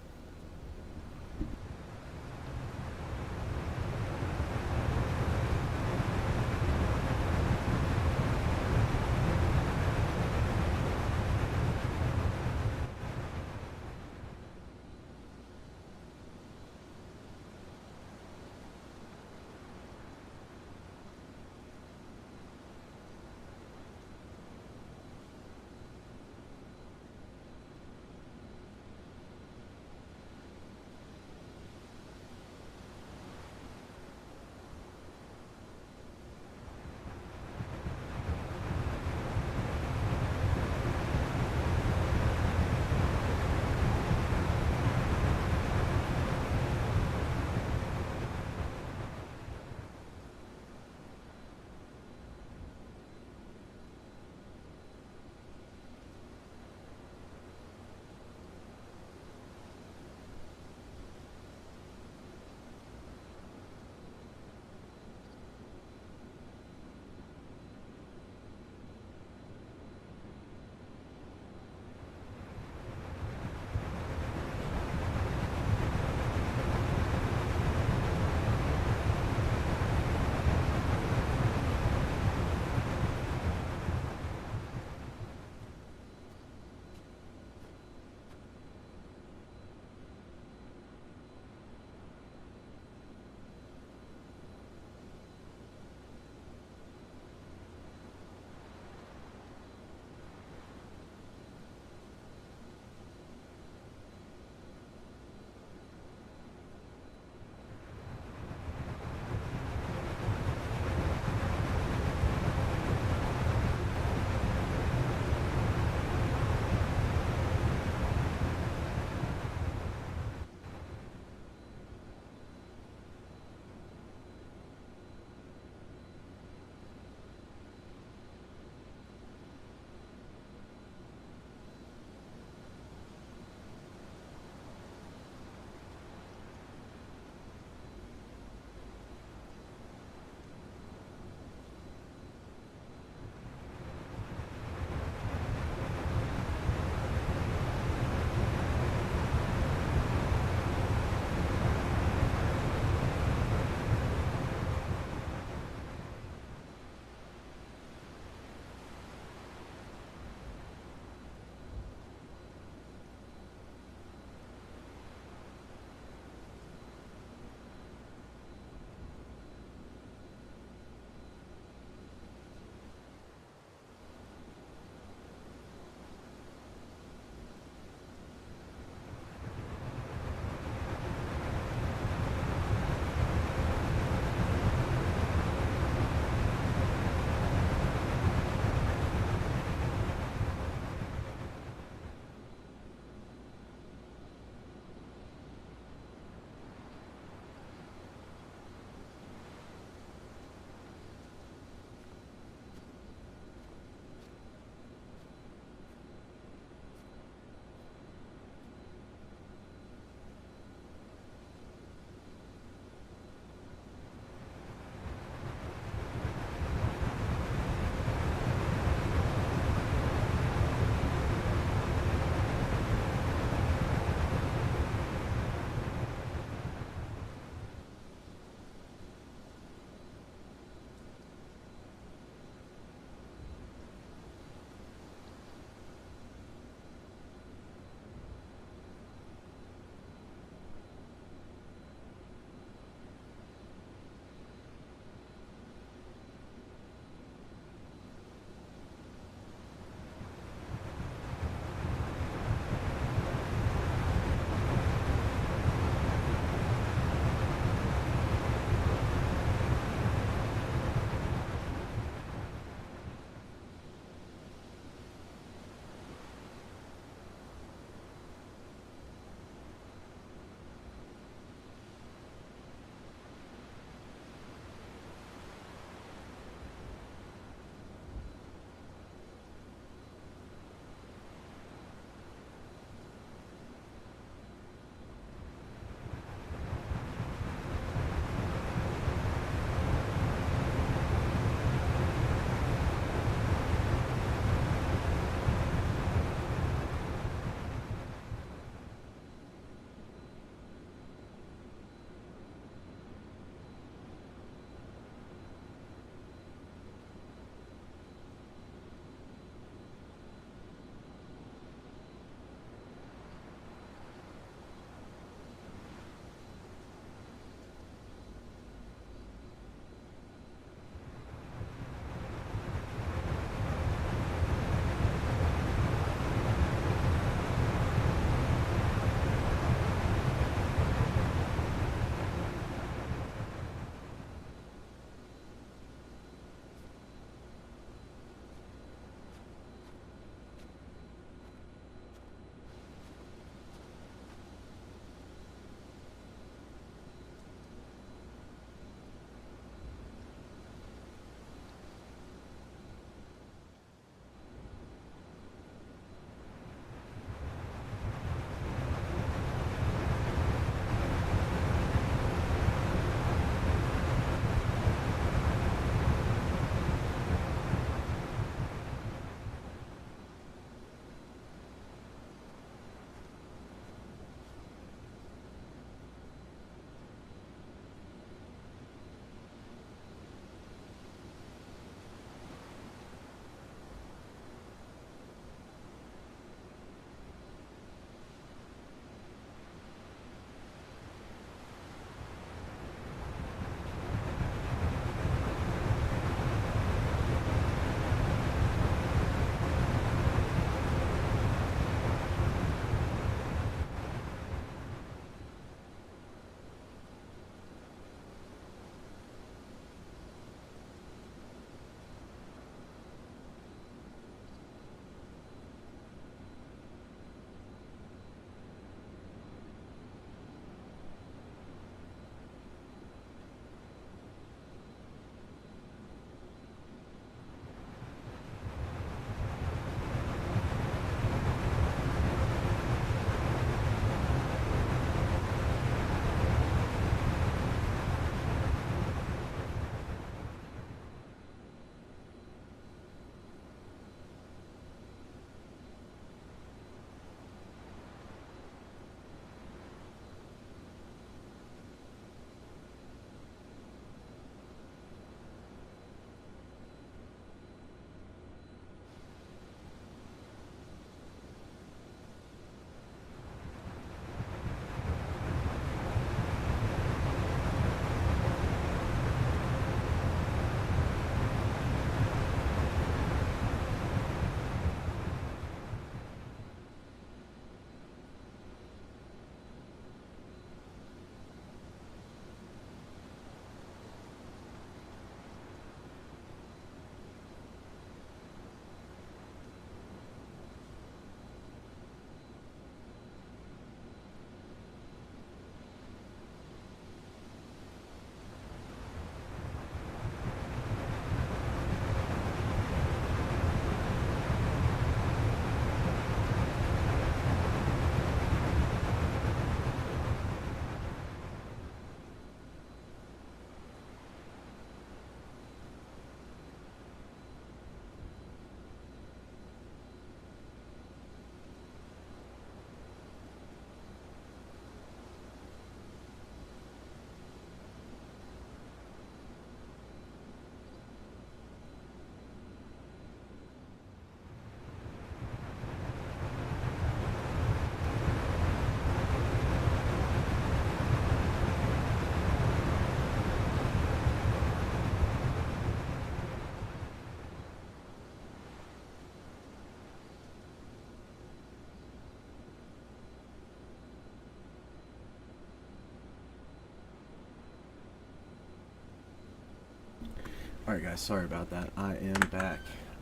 [SPEAKER 1] Alright guys, sorry about that. I am back.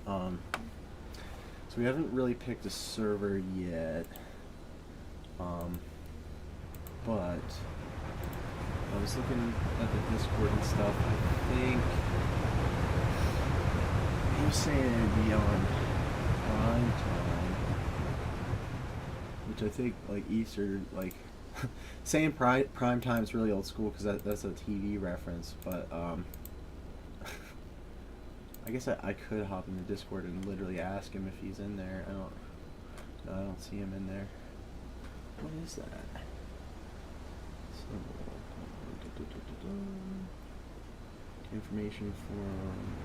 [SPEAKER 1] So we haven't really picked a server yet. But I was looking at the Discord and stuff. I think he was saying it'd be on prime time, which I think like Easter, like saying prime time is really old school because that's a TV reference. But I guess I could hop in the Discord and literally ask him if he's in there. I don't see him in there. What is that? So, information from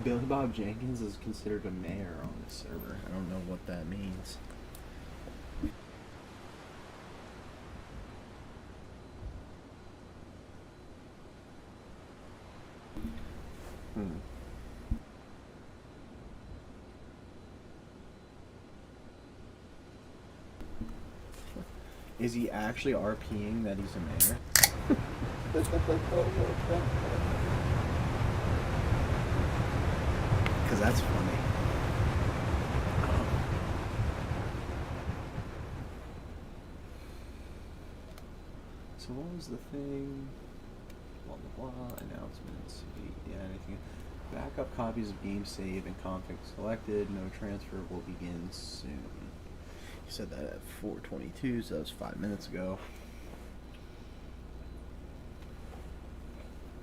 [SPEAKER 1] Billy Bob Jenkins is considered a mayor on this server. I don't know what that means. Is he actually RPing that he's a mayor? Because that's funny. So what was the thing? Blah blah blah. Announcements. Yeah, anything. Backup copies of game save and config selected. No transfer will begin soon. You said that at 4:22, so that was 5 minutes ago.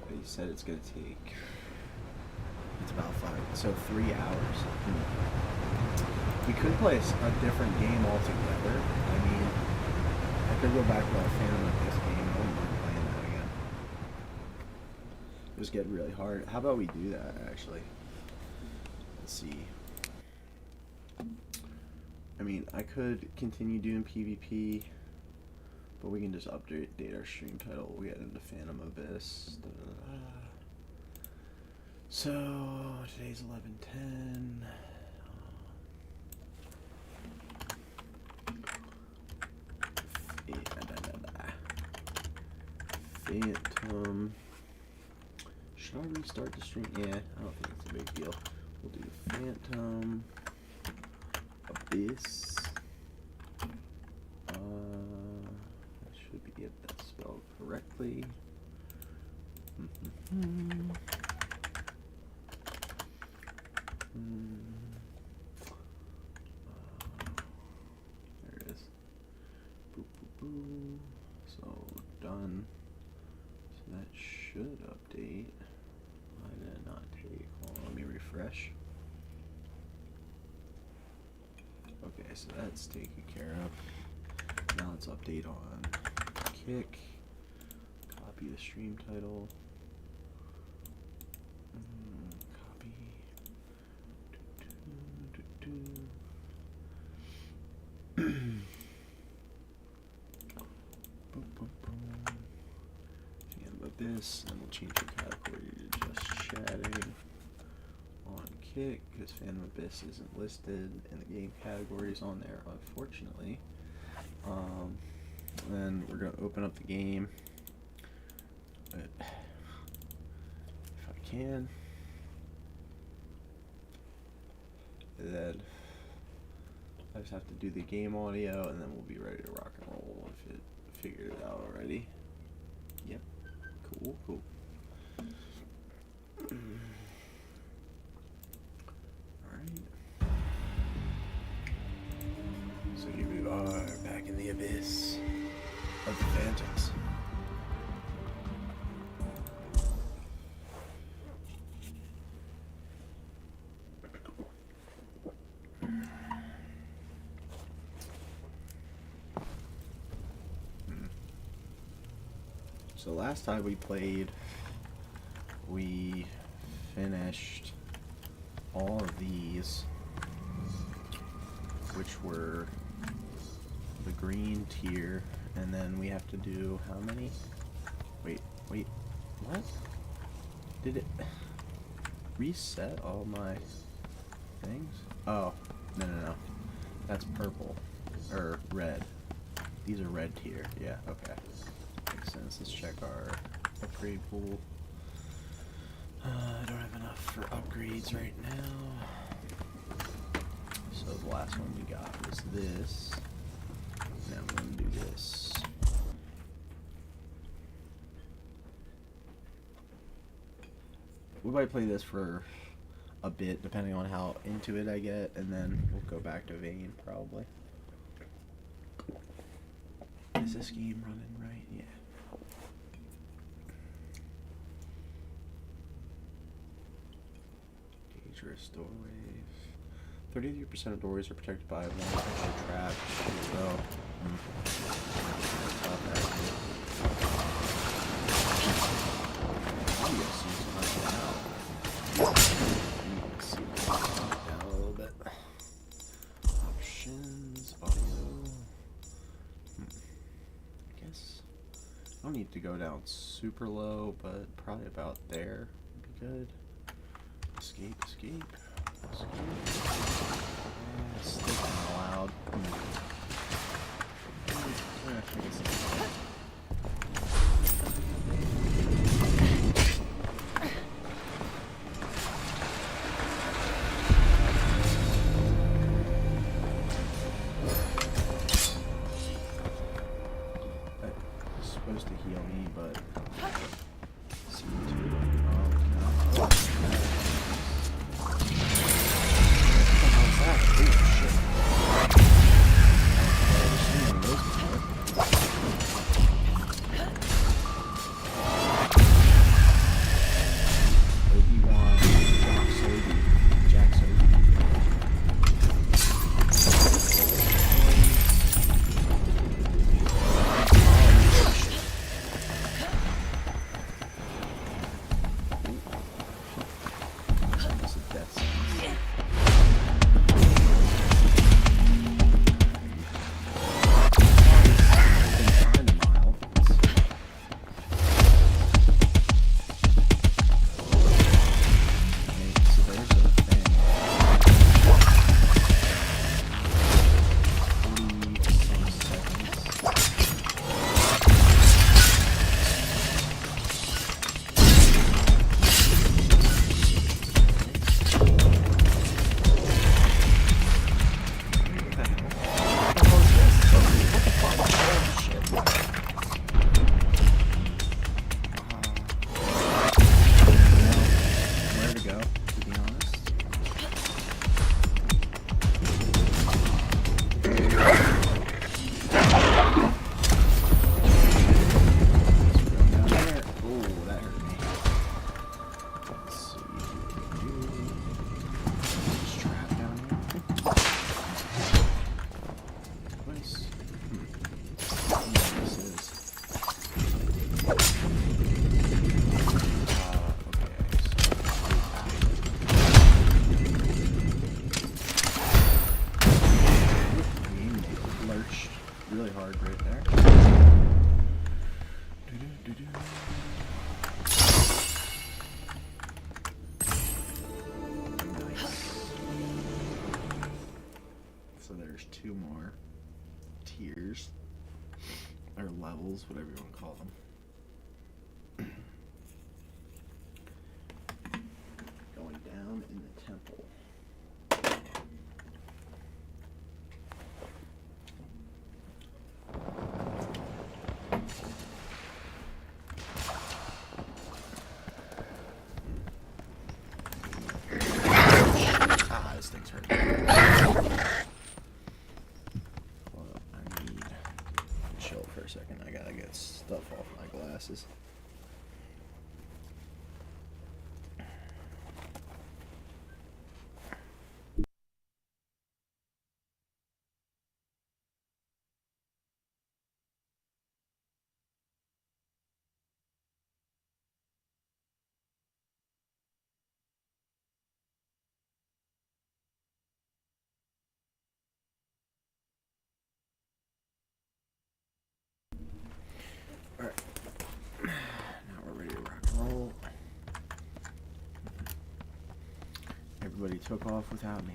[SPEAKER 1] But you said it's gonna take. It's about 3 hours. We could play a different game altogether. I mean, I could go back to our Phantom of this game. I wouldn't mind playing that again. It was getting really hard. How about we do that, actually? Let's see. I mean, I could continue doing PvP, but we can just update our stream title. We get into Phantom Abyss. So, today's 11/10. Phantom. Should I restart the stream? Yeah, I don't think it's a big deal. We'll do Phantom Abyss. I should be get that spelled correctly. There it is. Boop, boop, boop. So done. So that should update. Why did it not take? Hold on, let me refresh. Okay, so that's taken care of. Now let's update on Kick. Copy the stream title. Copy. Boom, boom, boom. Phantom Abyss, and we'll change the category to just chatting on Kick, because Phantom Abyss isn't listed in the game categories on there, unfortunately. Then we're going to open up the game. But if I can. Then I just have to do the game audio, and then we'll be ready to rock and roll if it figured it out already. Yep. Cool, cool. Alright. So here we are, back in the abyss of the Phantoms. So last time we played, we finished all of these, which were the green tier, and then we have to do how many? Wait, what? Did it reset all my things? Oh, No. That's purple. Or red. These are red tier. Yeah, okay. Makes sense. Let's check our upgrade pool. I don't have enough for upgrades right now. So the last one we got was this. Now I'm going to do this. We might play this for a bit, depending on how into it I get, and then we'll go back to VEIN probably. Is this game running right? Yeah. Dangerous doorways. 33% of doorways are protected by one extra trap. So, down a little bit. Options, audio. I guess I don't need to go down super low, but probably about there would be good. Escape. Yeah, still kind of loud. It's supposed to heal me, but really hard right there. Nice. So there's two more tiers, or levels, whatever you want to call them. Going down in the temple. This thing's hurting. Hold up, I need to chill for a second. I gotta get stuff off my glasses. Alright, now we're ready to rock and roll. Everybody took off without me.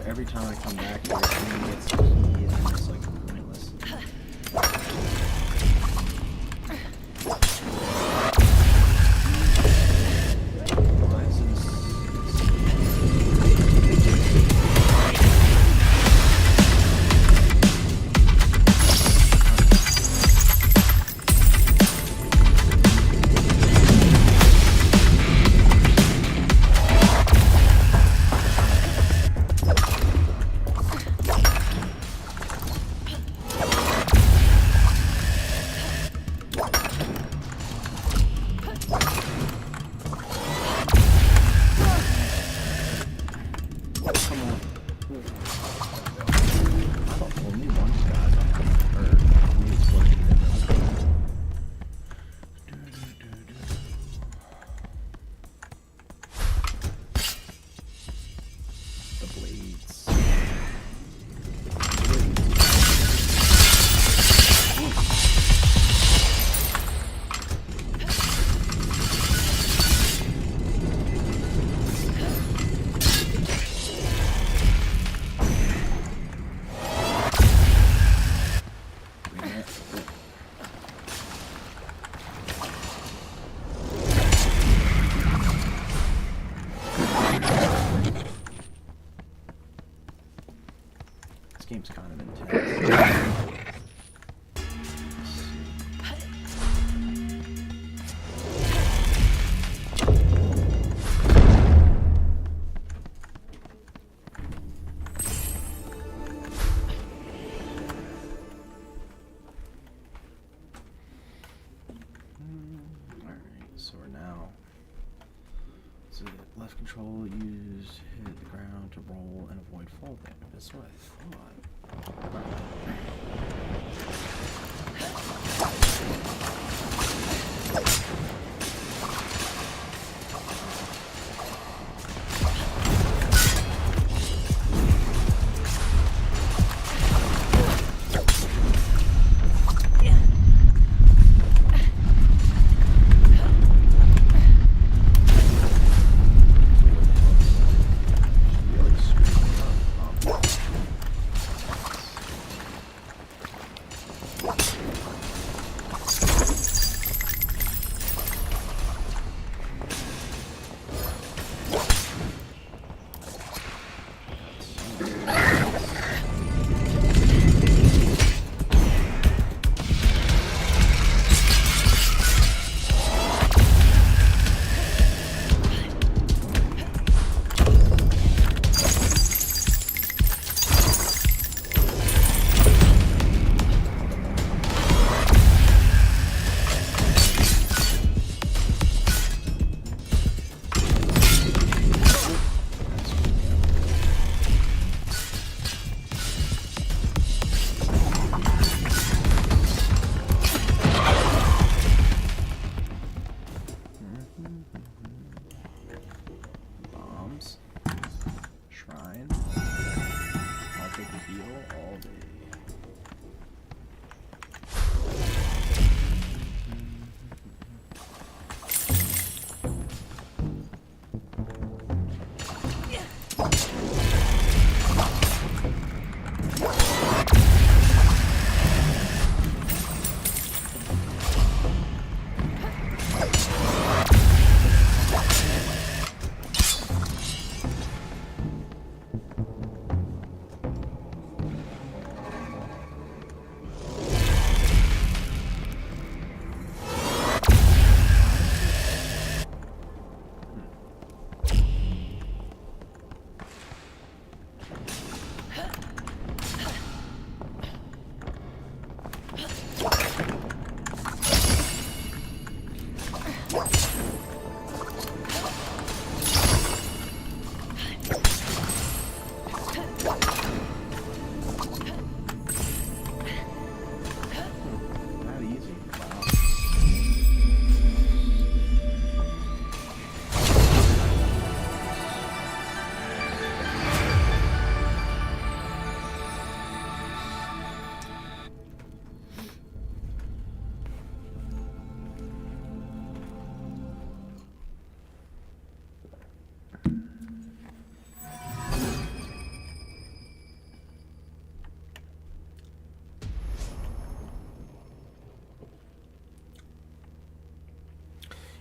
[SPEAKER 1] Every time I come back here, someone gets the key and I'm just like pointless. Why is this? This game's kind of intense. Left control, use hit the ground to roll and avoid fall damage. That's what I thought.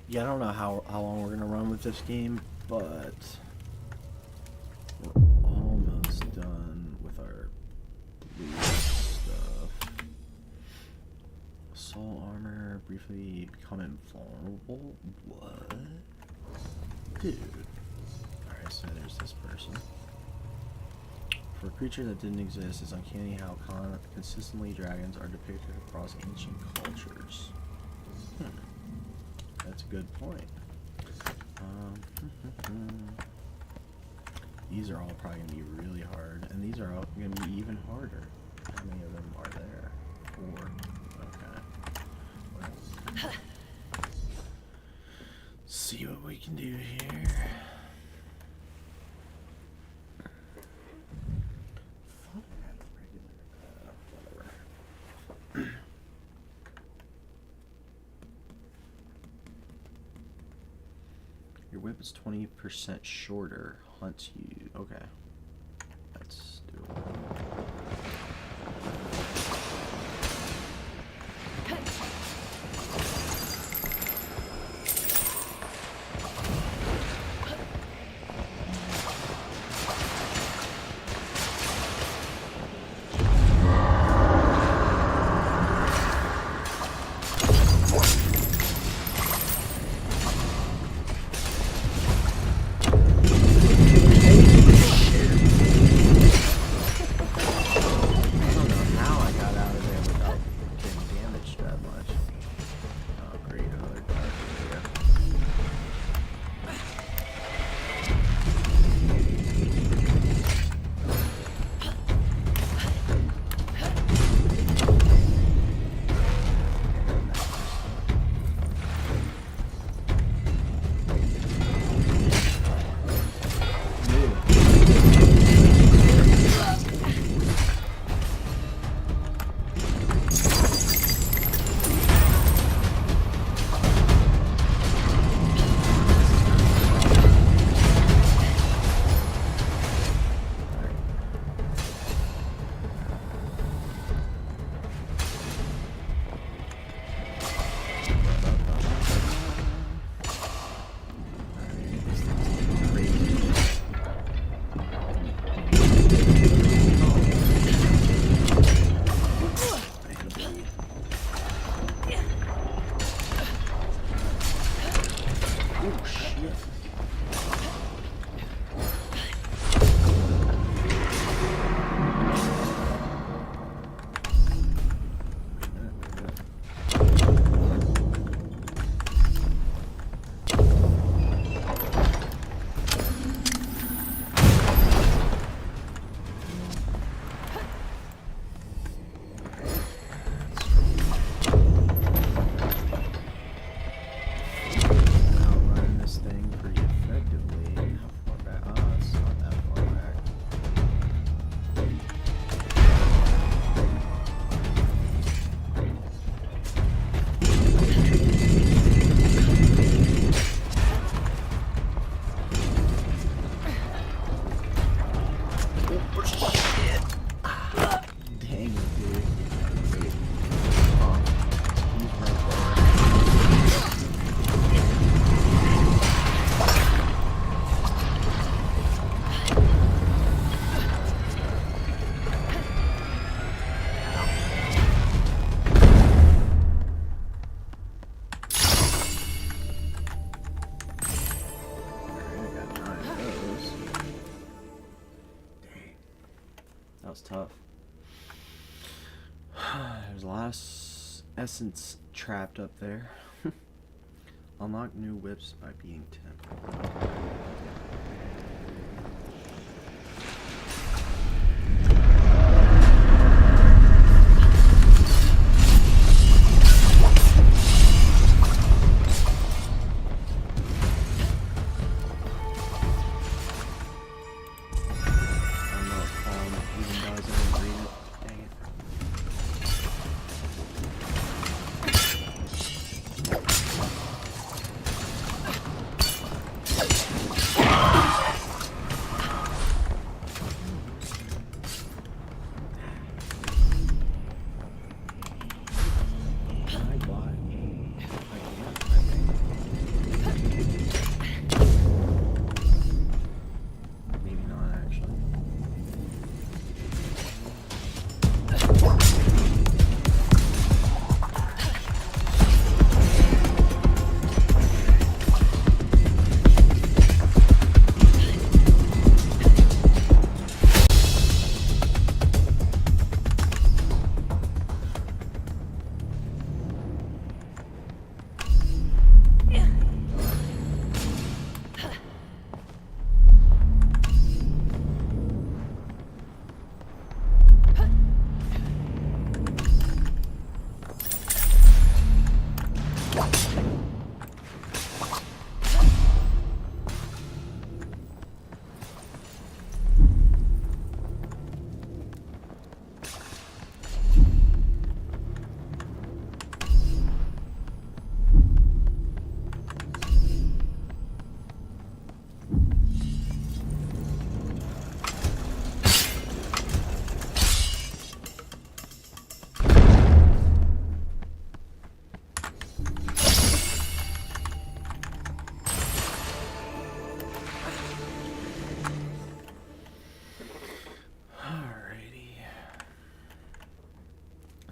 [SPEAKER 1] Yeah, I don't know how long we're gonna run with this game, but we're almost done with our blue stuff. Soul armor, briefly become invulnerable. What? Dude. Alright, so there's this person. For a creature that didn't exist, it's uncanny how consistently dragons are depicted across ancient cultures. That's a good point. These are all probably going to be really hard, and these are all going to be even harder. How many of them are there? 4. Okay. Well, see what we can do here. Your whip is 20% shorter. Hunts you. Okay. Let's do it. That was tough. There's a lot of essence trapped up there. Unlock new whips by being 10.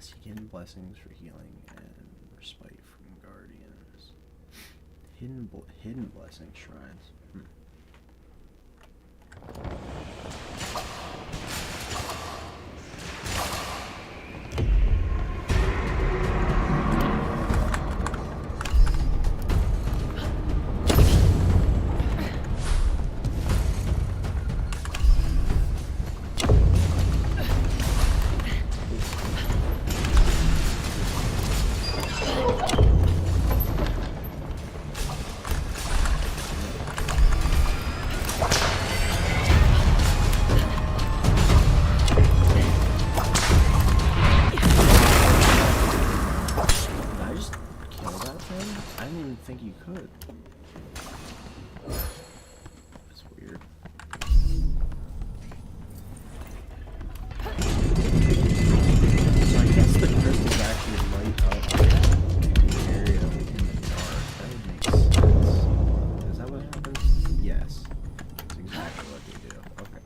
[SPEAKER 1] Seeking blessings for healing and respite from guardians. Hidden blessing shrines. Think you could. That's weird. So I guess the crystals actually light up the area in the dark. That would make sense. Is that what happens? Yes. That's exactly what they do. Okay.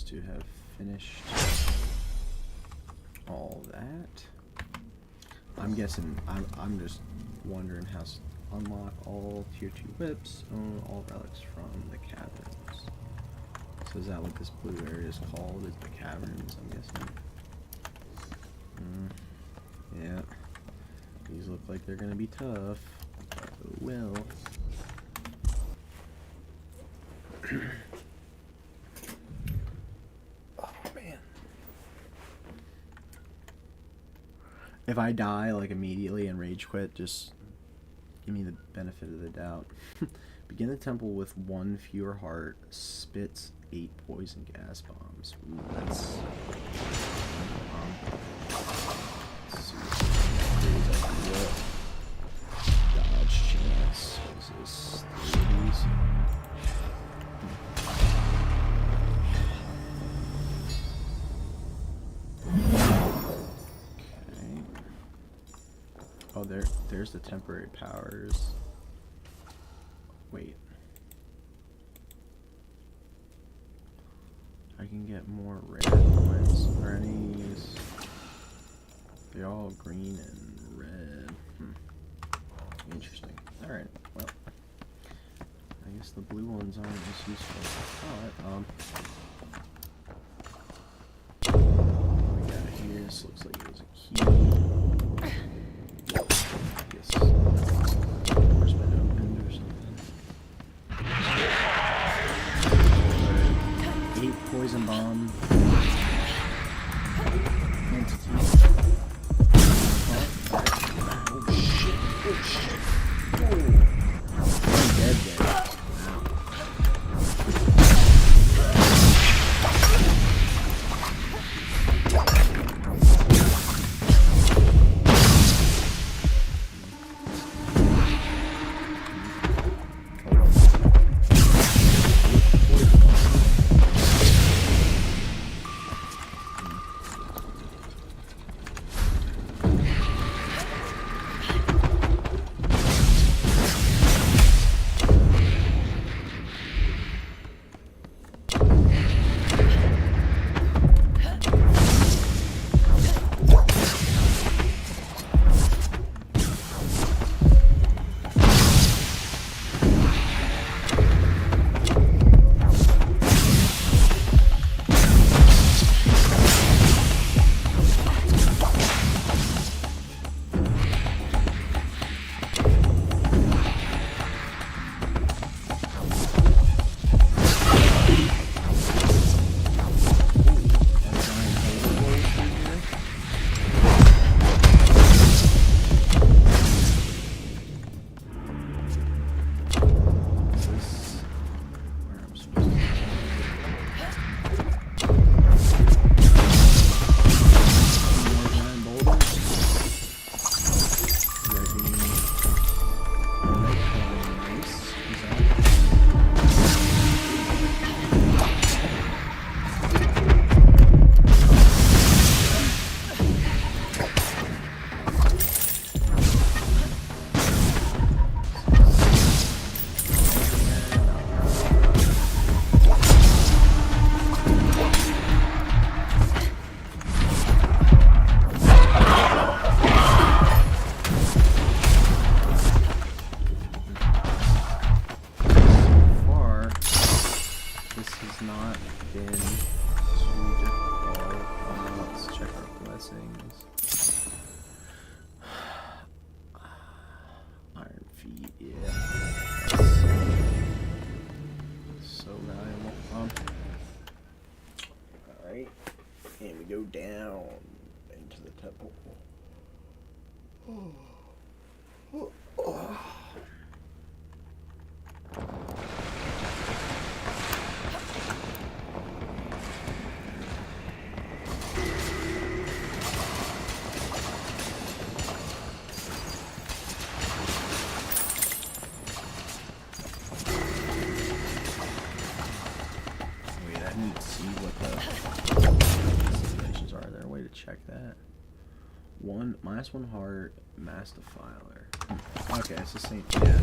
[SPEAKER 1] To have finished all that. I'm guessing, I'm just wondering how to unlock all tier 2 whips, own all relics from the caverns. So is that what this blue area is called? Is the caverns, I'm guessing? Yeah. These look like they're gonna be tough. Oh well. If I die like immediately and rage quit, just give me the benefit of the doubt. Begin the temple with 1 fewer heart. Spits 8 poison gas bombs. Ooh, that's... let's see what dodge chance is this. 30s. Okay. Oh, there's the temporary powers. Wait. I can get more rare coins. Are any... they're all green and red. Interesting. Alright, well. I guess the blue ones aren't as useful. Alright, what we got here? This looks like it was a key. I guess door's been opened or something. 8 poison bomb entities. Oh shit! Oh shit! Oh. I'm dead there. Go down into the temple. Wait, I need to see what the are there a way to check that? -1 heart, mass defiler. Okay, it's the same. Yeah.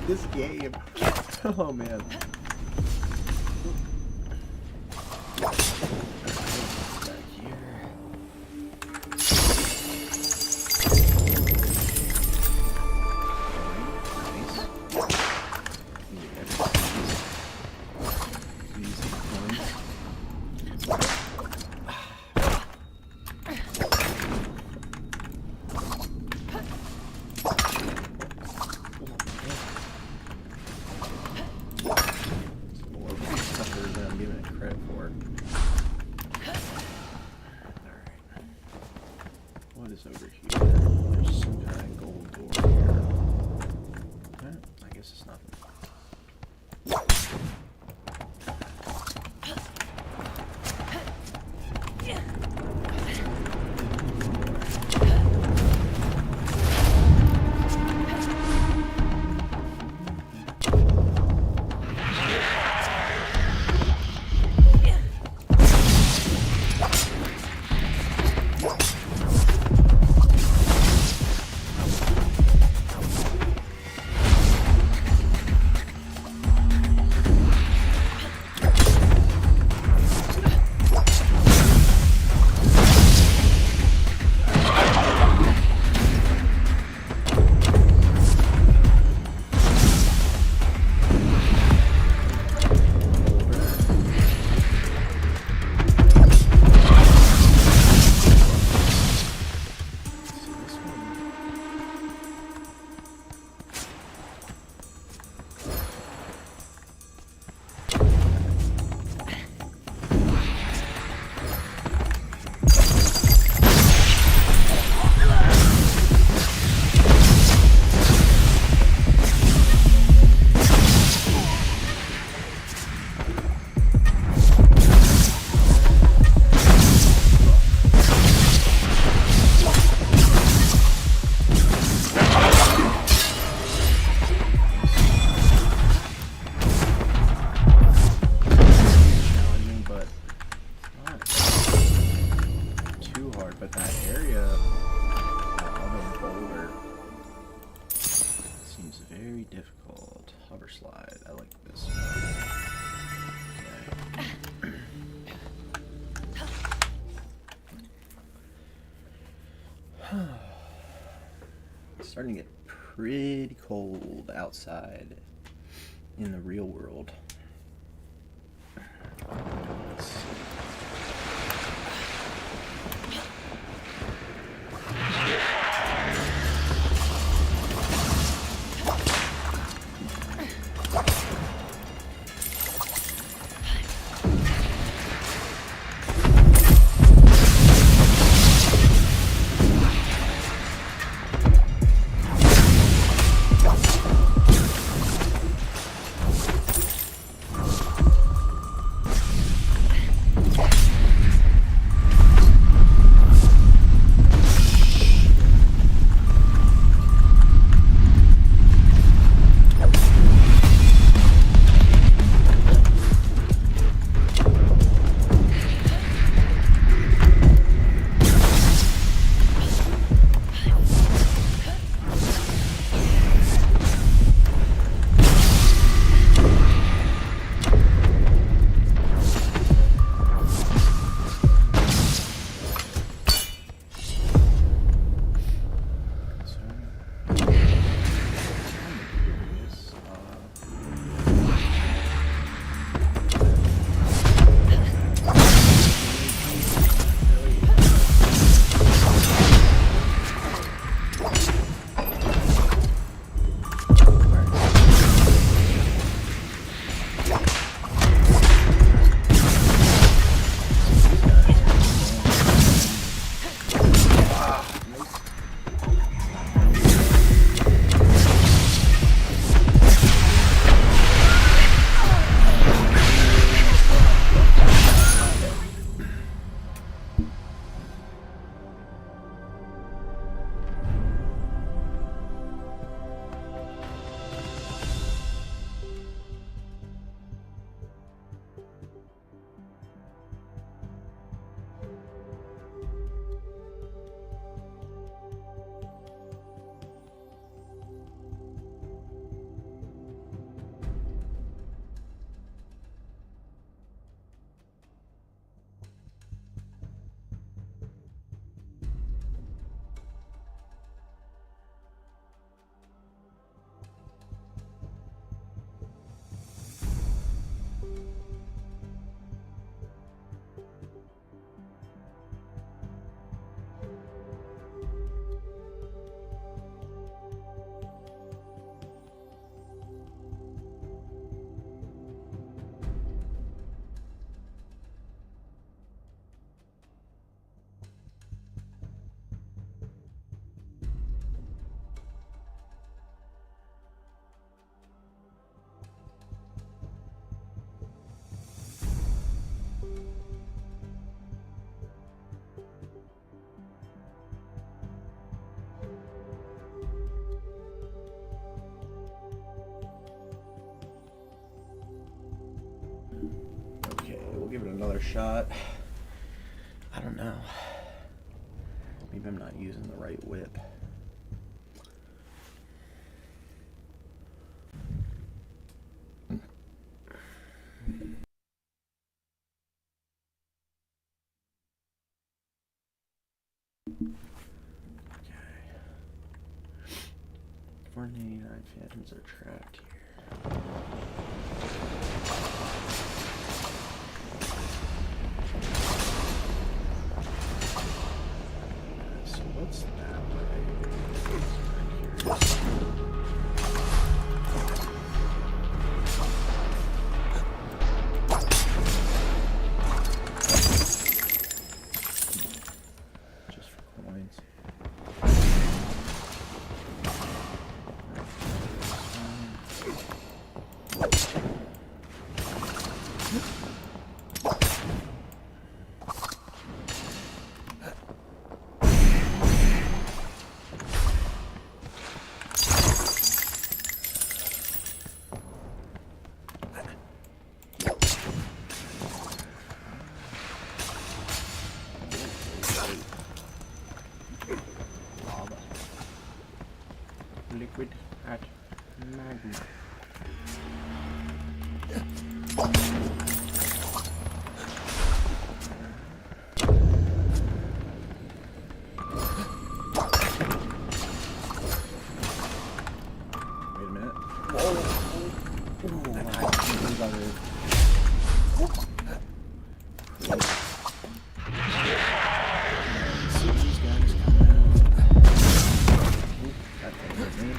[SPEAKER 1] this game. Oh man. Back here. What is over here? There's some kind of gold door here. I guess it's nothing. But that area, that other boulder, seems very difficult. Hover slide, I like this one. Okay. It's starting to get pretty cold outside in the real world. Let's see. $1 shot. I don't know. Maybe I'm not using the right whip. Okay. 489 phantoms are trapped here. So what's that way? Just for coins. Liquid at magma. Wait a minute. Whoa! See these guys coming out. That thing hit me.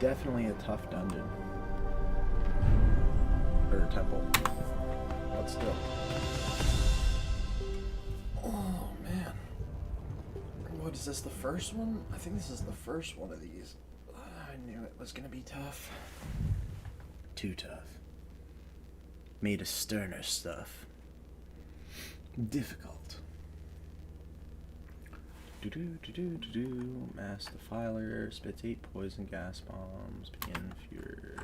[SPEAKER 1] Definitely a tough dungeon. Or temple. But still. Oh man. What is this, the first one? I think this is the first one of these. I knew it was gonna be tough. Too tough. Made of sterner stuff. Difficult. Mass defiler, spits 8 poison gas bombs, begin fury.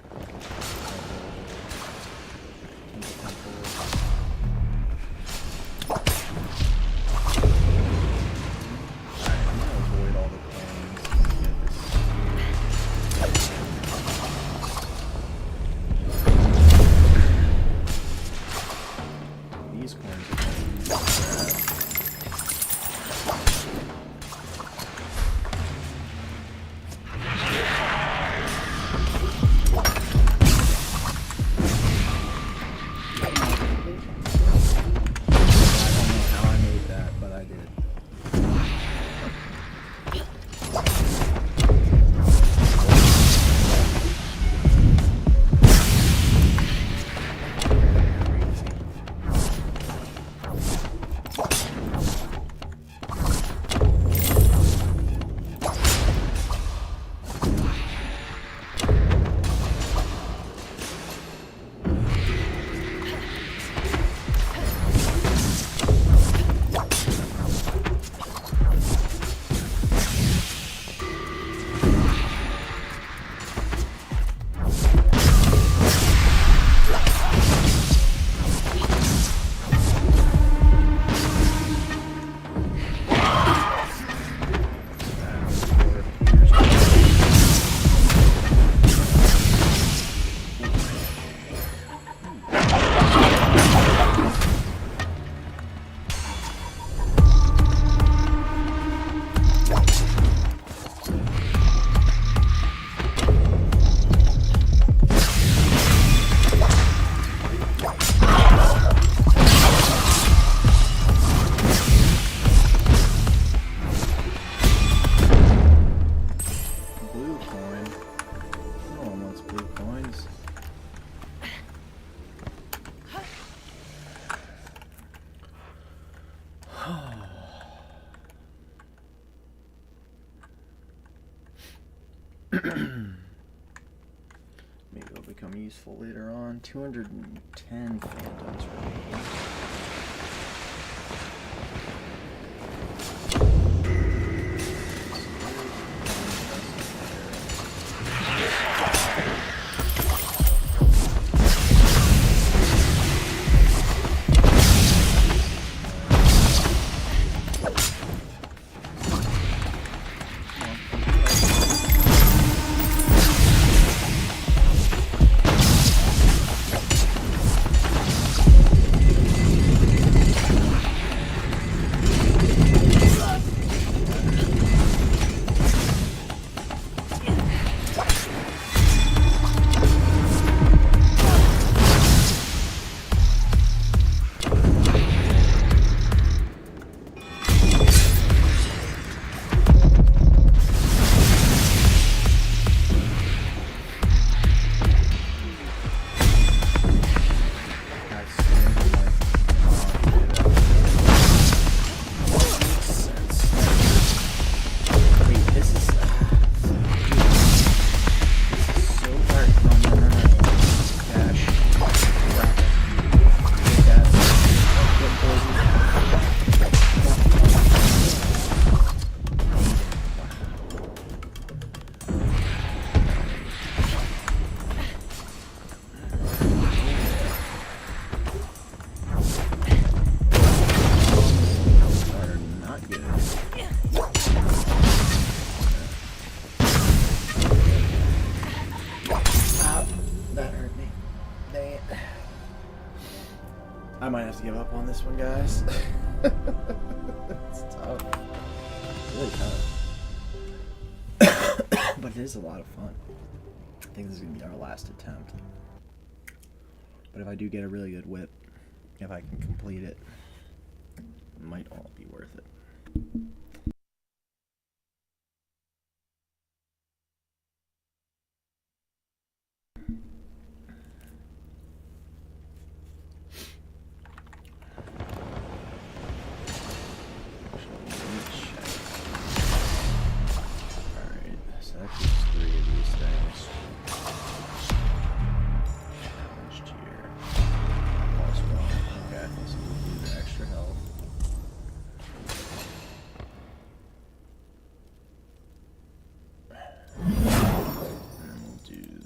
[SPEAKER 1] Alright, I'm gonna avoid all the coins and get this. These coins are going to be useful later on. 210 phantoms remaining. I might have to give up on this one, guys. It's tough. It's really tough. But it is a lot of fun. I think this is going to be our last attempt. But if I do get a really good whip, if I can complete it, it might all be worth it.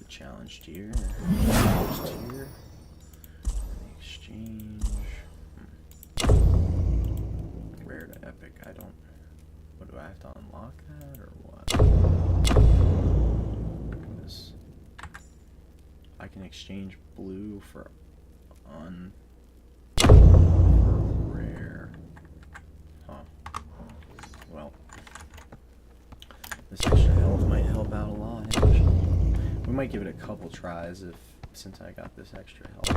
[SPEAKER 1] Challenge tier. Exchange. Rare to epic. I don't. What do I have to unlock that or what? This. I can exchange blue for rare. Huh. Well, this extra health might help out a lot. Actually. We might give it a couple tries since I got this extra help. So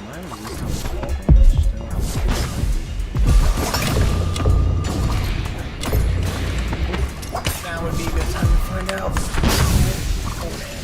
[SPEAKER 1] my resistance to all damage still. Now would be a good time to find out. Oh man.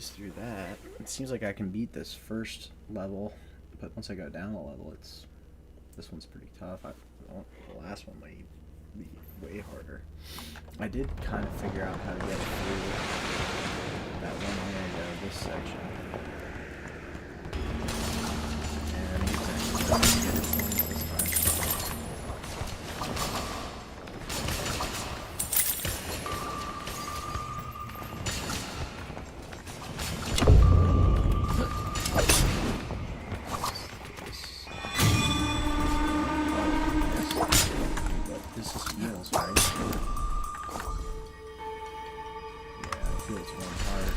[SPEAKER 1] blaze through that. It seems like I can beat this first level, but once I go down a level, this one's pretty tough. The last one might be way harder. I did kind of figure out how to get through that one area of this section. And he's actually trying to get his points this time. This is heals, right? Yeah, heals one hard.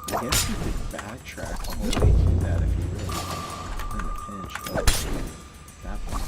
[SPEAKER 1] I guess you could backtrack all the way to that if you really in a pinch, but that one.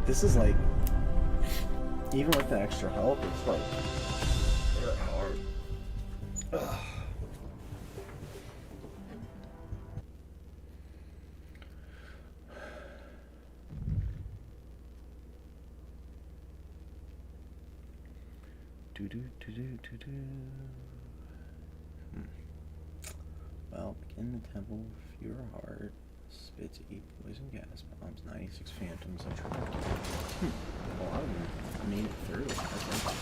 [SPEAKER 1] This is like, even with the extra help, it's like hard. Ugh. Well, begin the temple with your heart. Spits 8 poison gas bombs, 96 phantoms attract. A lot of them made it through. I think.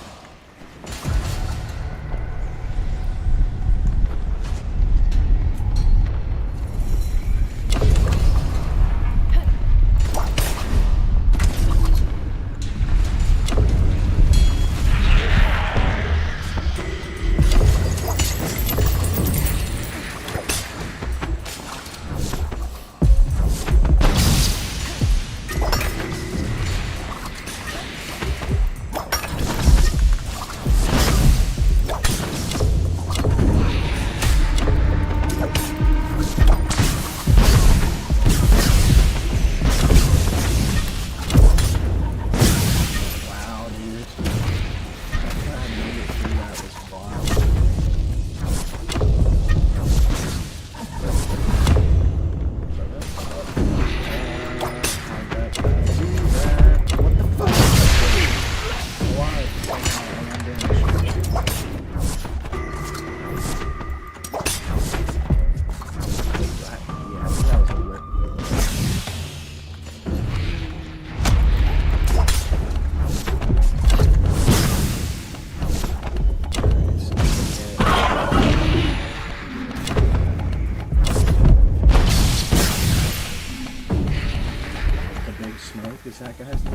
[SPEAKER 1] Is that guy's name?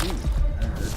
[SPEAKER 1] Ooh, that hurt.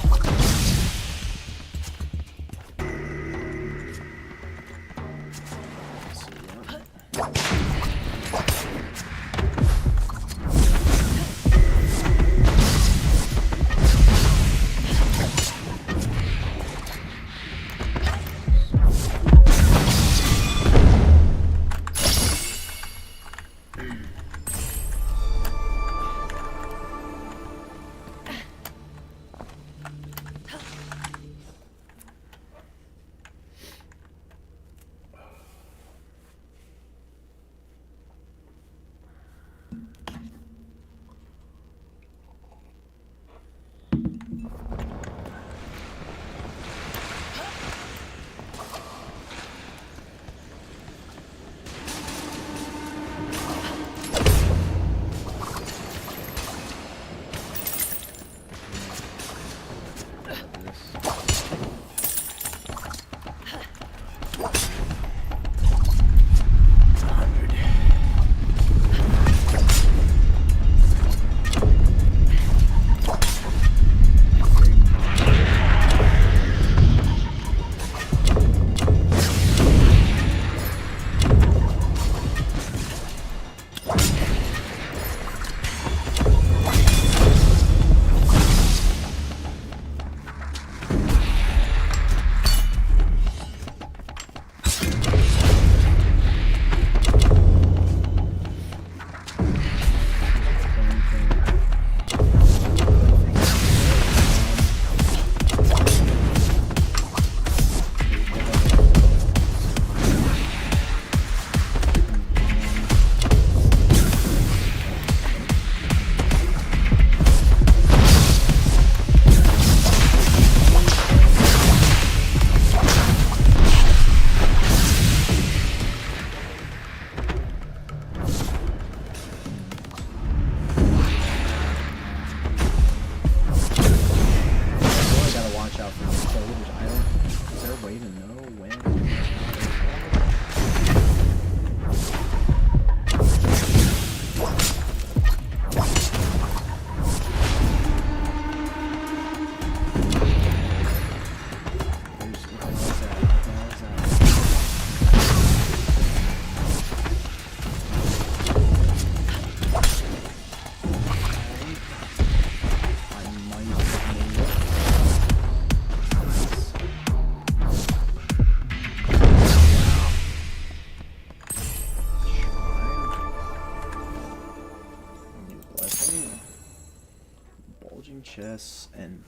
[SPEAKER 1] Pillaging chests and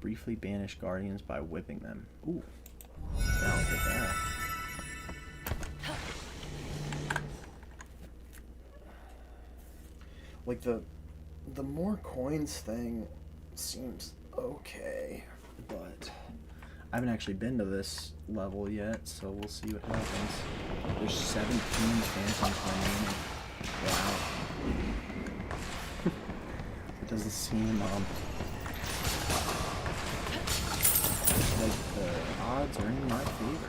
[SPEAKER 1] briefly banish guardians by whipping them. Ooh. Yeah, I'll take that. Like the more coins thing seems okay, but I haven't actually been to this level yet, so we'll see what happens. There's 17 phantoms remaining. Wow. It doesn't seem like the odds are in my favor.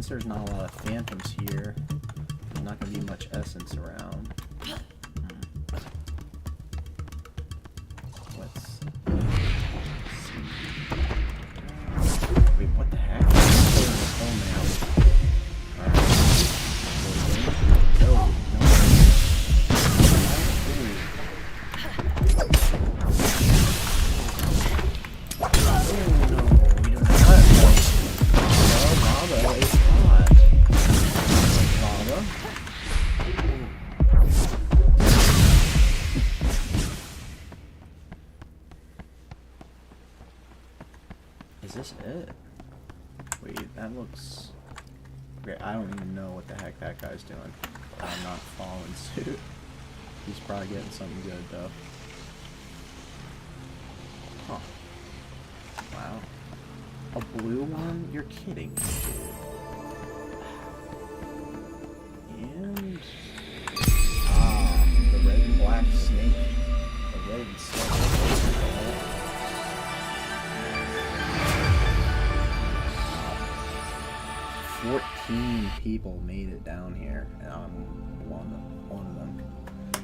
[SPEAKER 1] There's not a lot of phantoms here. There's not going to be much essence around. Let's see. Wait, what the heck? Oh, man. Alright. Is this it? Wait, that looks great. I don't even know what the heck that guy's doing. I'm not following suit. He's probably getting something good though. Huh. Wow. A blue one? You're kidding. And the red and black snake. The red and snake. 14 people made it down here, and I'm one of them.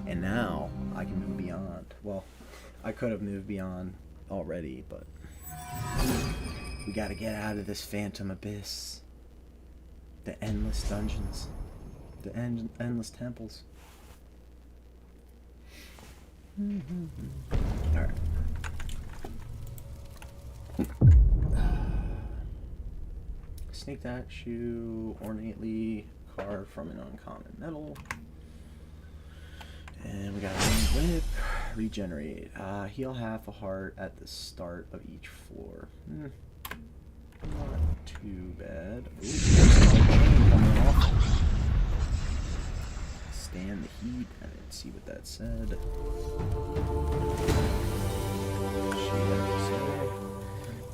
[SPEAKER 1] And now I can move beyond. Well, I could have moved beyond already, but we gotta get out of this phantom abyss. The endless dungeons. The endless temples. Alright. Snake that shoe, ornately carved from an uncommon metal. And we got a whip, regenerate. Heal half a heart at the start of each floor. Not too bad. Stand the heat. I didn't see what that said.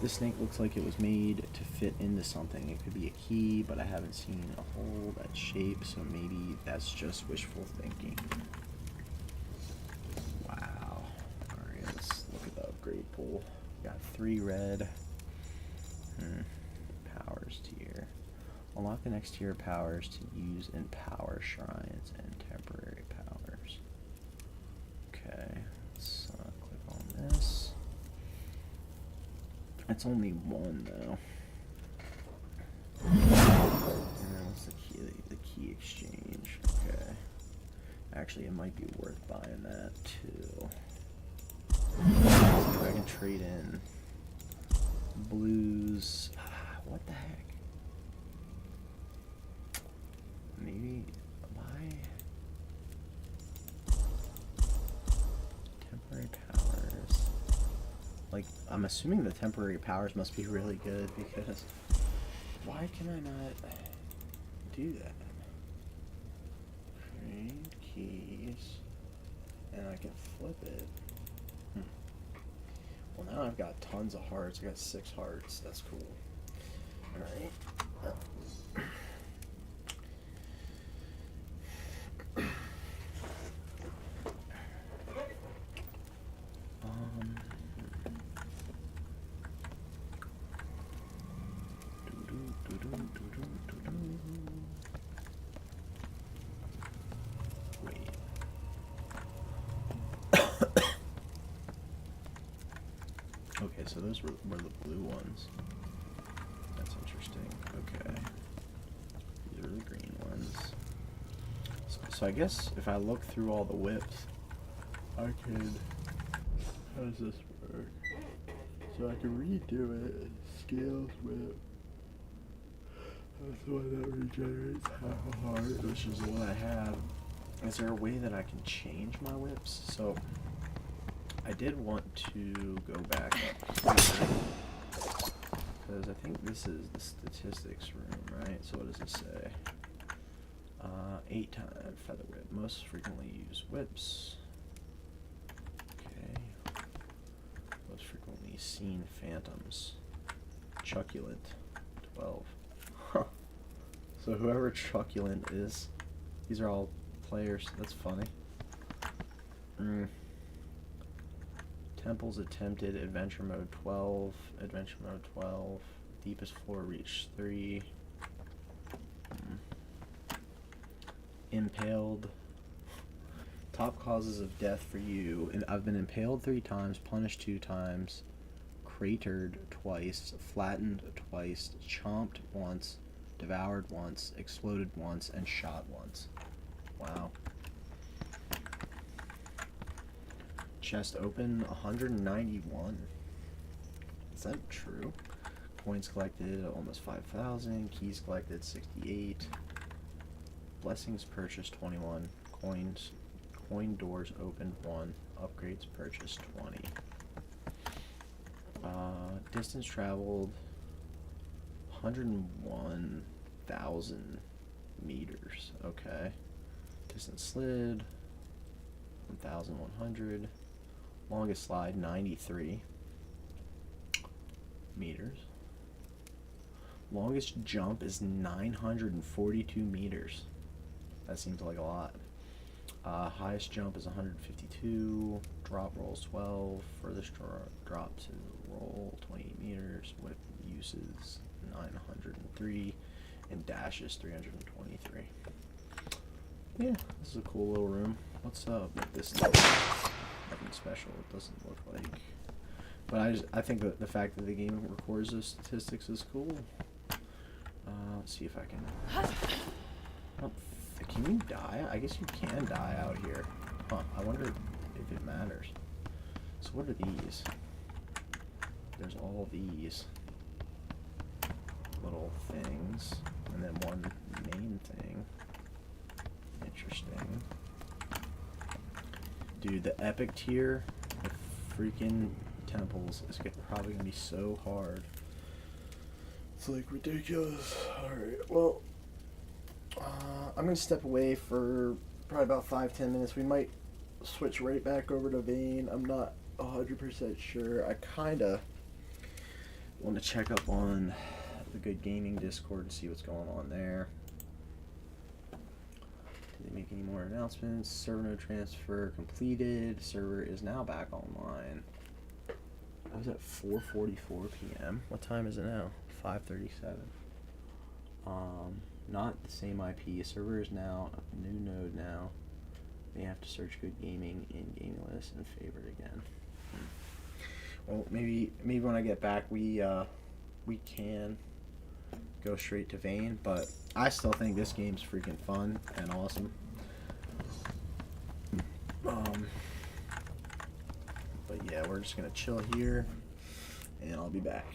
[SPEAKER 1] This snake looks like it was made to fit into something. It could be a key, but I haven't seen a hole that shape, so maybe that's just wishful thinking. Wow. Alright, let's look at the upgrade pool. Got 3 red. Powers tier. Unlock the next tier of powers to use in power shrines and temporary powers. Okay, let's click on this. It's only 1 though. And what's the key? The key exchange. Okay. Actually, it might be worth buying that too. If I can trade in blues. What the heck? Maybe buy temporary powers. Like, I'm assuming the temporary powers must be really good, because why can I not do that? Trade keys, and I can flip it. Well, now I've got tons of hearts. I got 6 hearts. That's cool. Alright. Okay, so those were the blue ones. That's interesting. Okay. These are the green ones. So I guess if I look through all the whips, I can... How does this work? So I can redo it. Scales whip. That's the one that regenerates half a heart, which is the one I have. Is there a way that I can change my whips? So I did want to go back up here, because I think this is the statistics room, right? So what does it say? 8 times feather whip. Most frequently used whips. Okay. Most frequently seen phantoms. Truculent. 12. Huh. So whoever Truculent is, these are all players. That's funny. Temples attempted, adventure mode 12, adventure mode 12, deepest floor reach 3, impaled, top causes of death for you, and I've been impaled 3 times, punished 2 times, cratered twice, flattened twice, chomped once, devoured once, exploded once, and shot once. Wow. Chest open 191. Is that true? Coins collected almost 5,000. Keys collected 68. Blessings purchased 21. Coin doors opened 1. Upgrades purchased 20. Distance traveled 101,000 meters. Okay. Distance slid 1,100. Longest slide 93 meters. Longest jump is 942 meters. That seems like a lot. Highest jump is 152. Drop rolls 12. Furthest drop to roll 28 meters. Whip uses 903. And dashes 323. Yeah, this is a cool little room. What's up with this thing? Nothing special, it doesn't look like. But I think that the fact that the game records those statistics is cool. Let's see if I can... Can you die? I guess you can die out here. Huh, I wonder if it matters. So what are these? There's all these little things. And then one main thing. Interesting. Dude, the epic tier of freaking temples is probably gonna be so hard. It's like ridiculous. Alright, well, I'm gonna step away for probably about 5-10 minutes. We might switch right back over to VEIN. I'm not 100% sure. I kinda want to check up on the Good Gaming Discord and see what's going on there. Did they make any more announcements? Server node transfer completed. Server is now back online. I was at 4:44 p.m. What time is it now? 5:37. Not the same IP. Server is now a new node now. They have to search Good Gaming in gaming list and favorite again. Well, maybe when I get back we can go straight to VEIN, but I still think this game's freaking fun and awesome. But yeah, we're just gonna chill here, and I'll be back.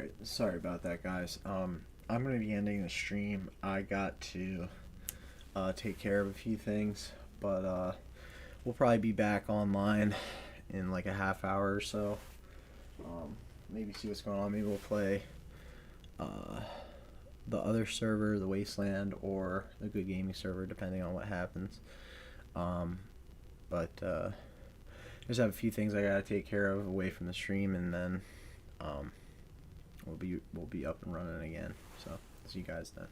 [SPEAKER 1] Alright, sorry about that, guys. I'm going to be ending the stream. I got to take care of a few things, but we'll probably be back online in like a half hour or so. Maybe see what's going on. Maybe we'll play the other server, the Wasteland, or the Good Gaming server, depending on what happens. But just have a few things I gotta take care of away from the stream, and then we'll be up and running again. So see you guys then.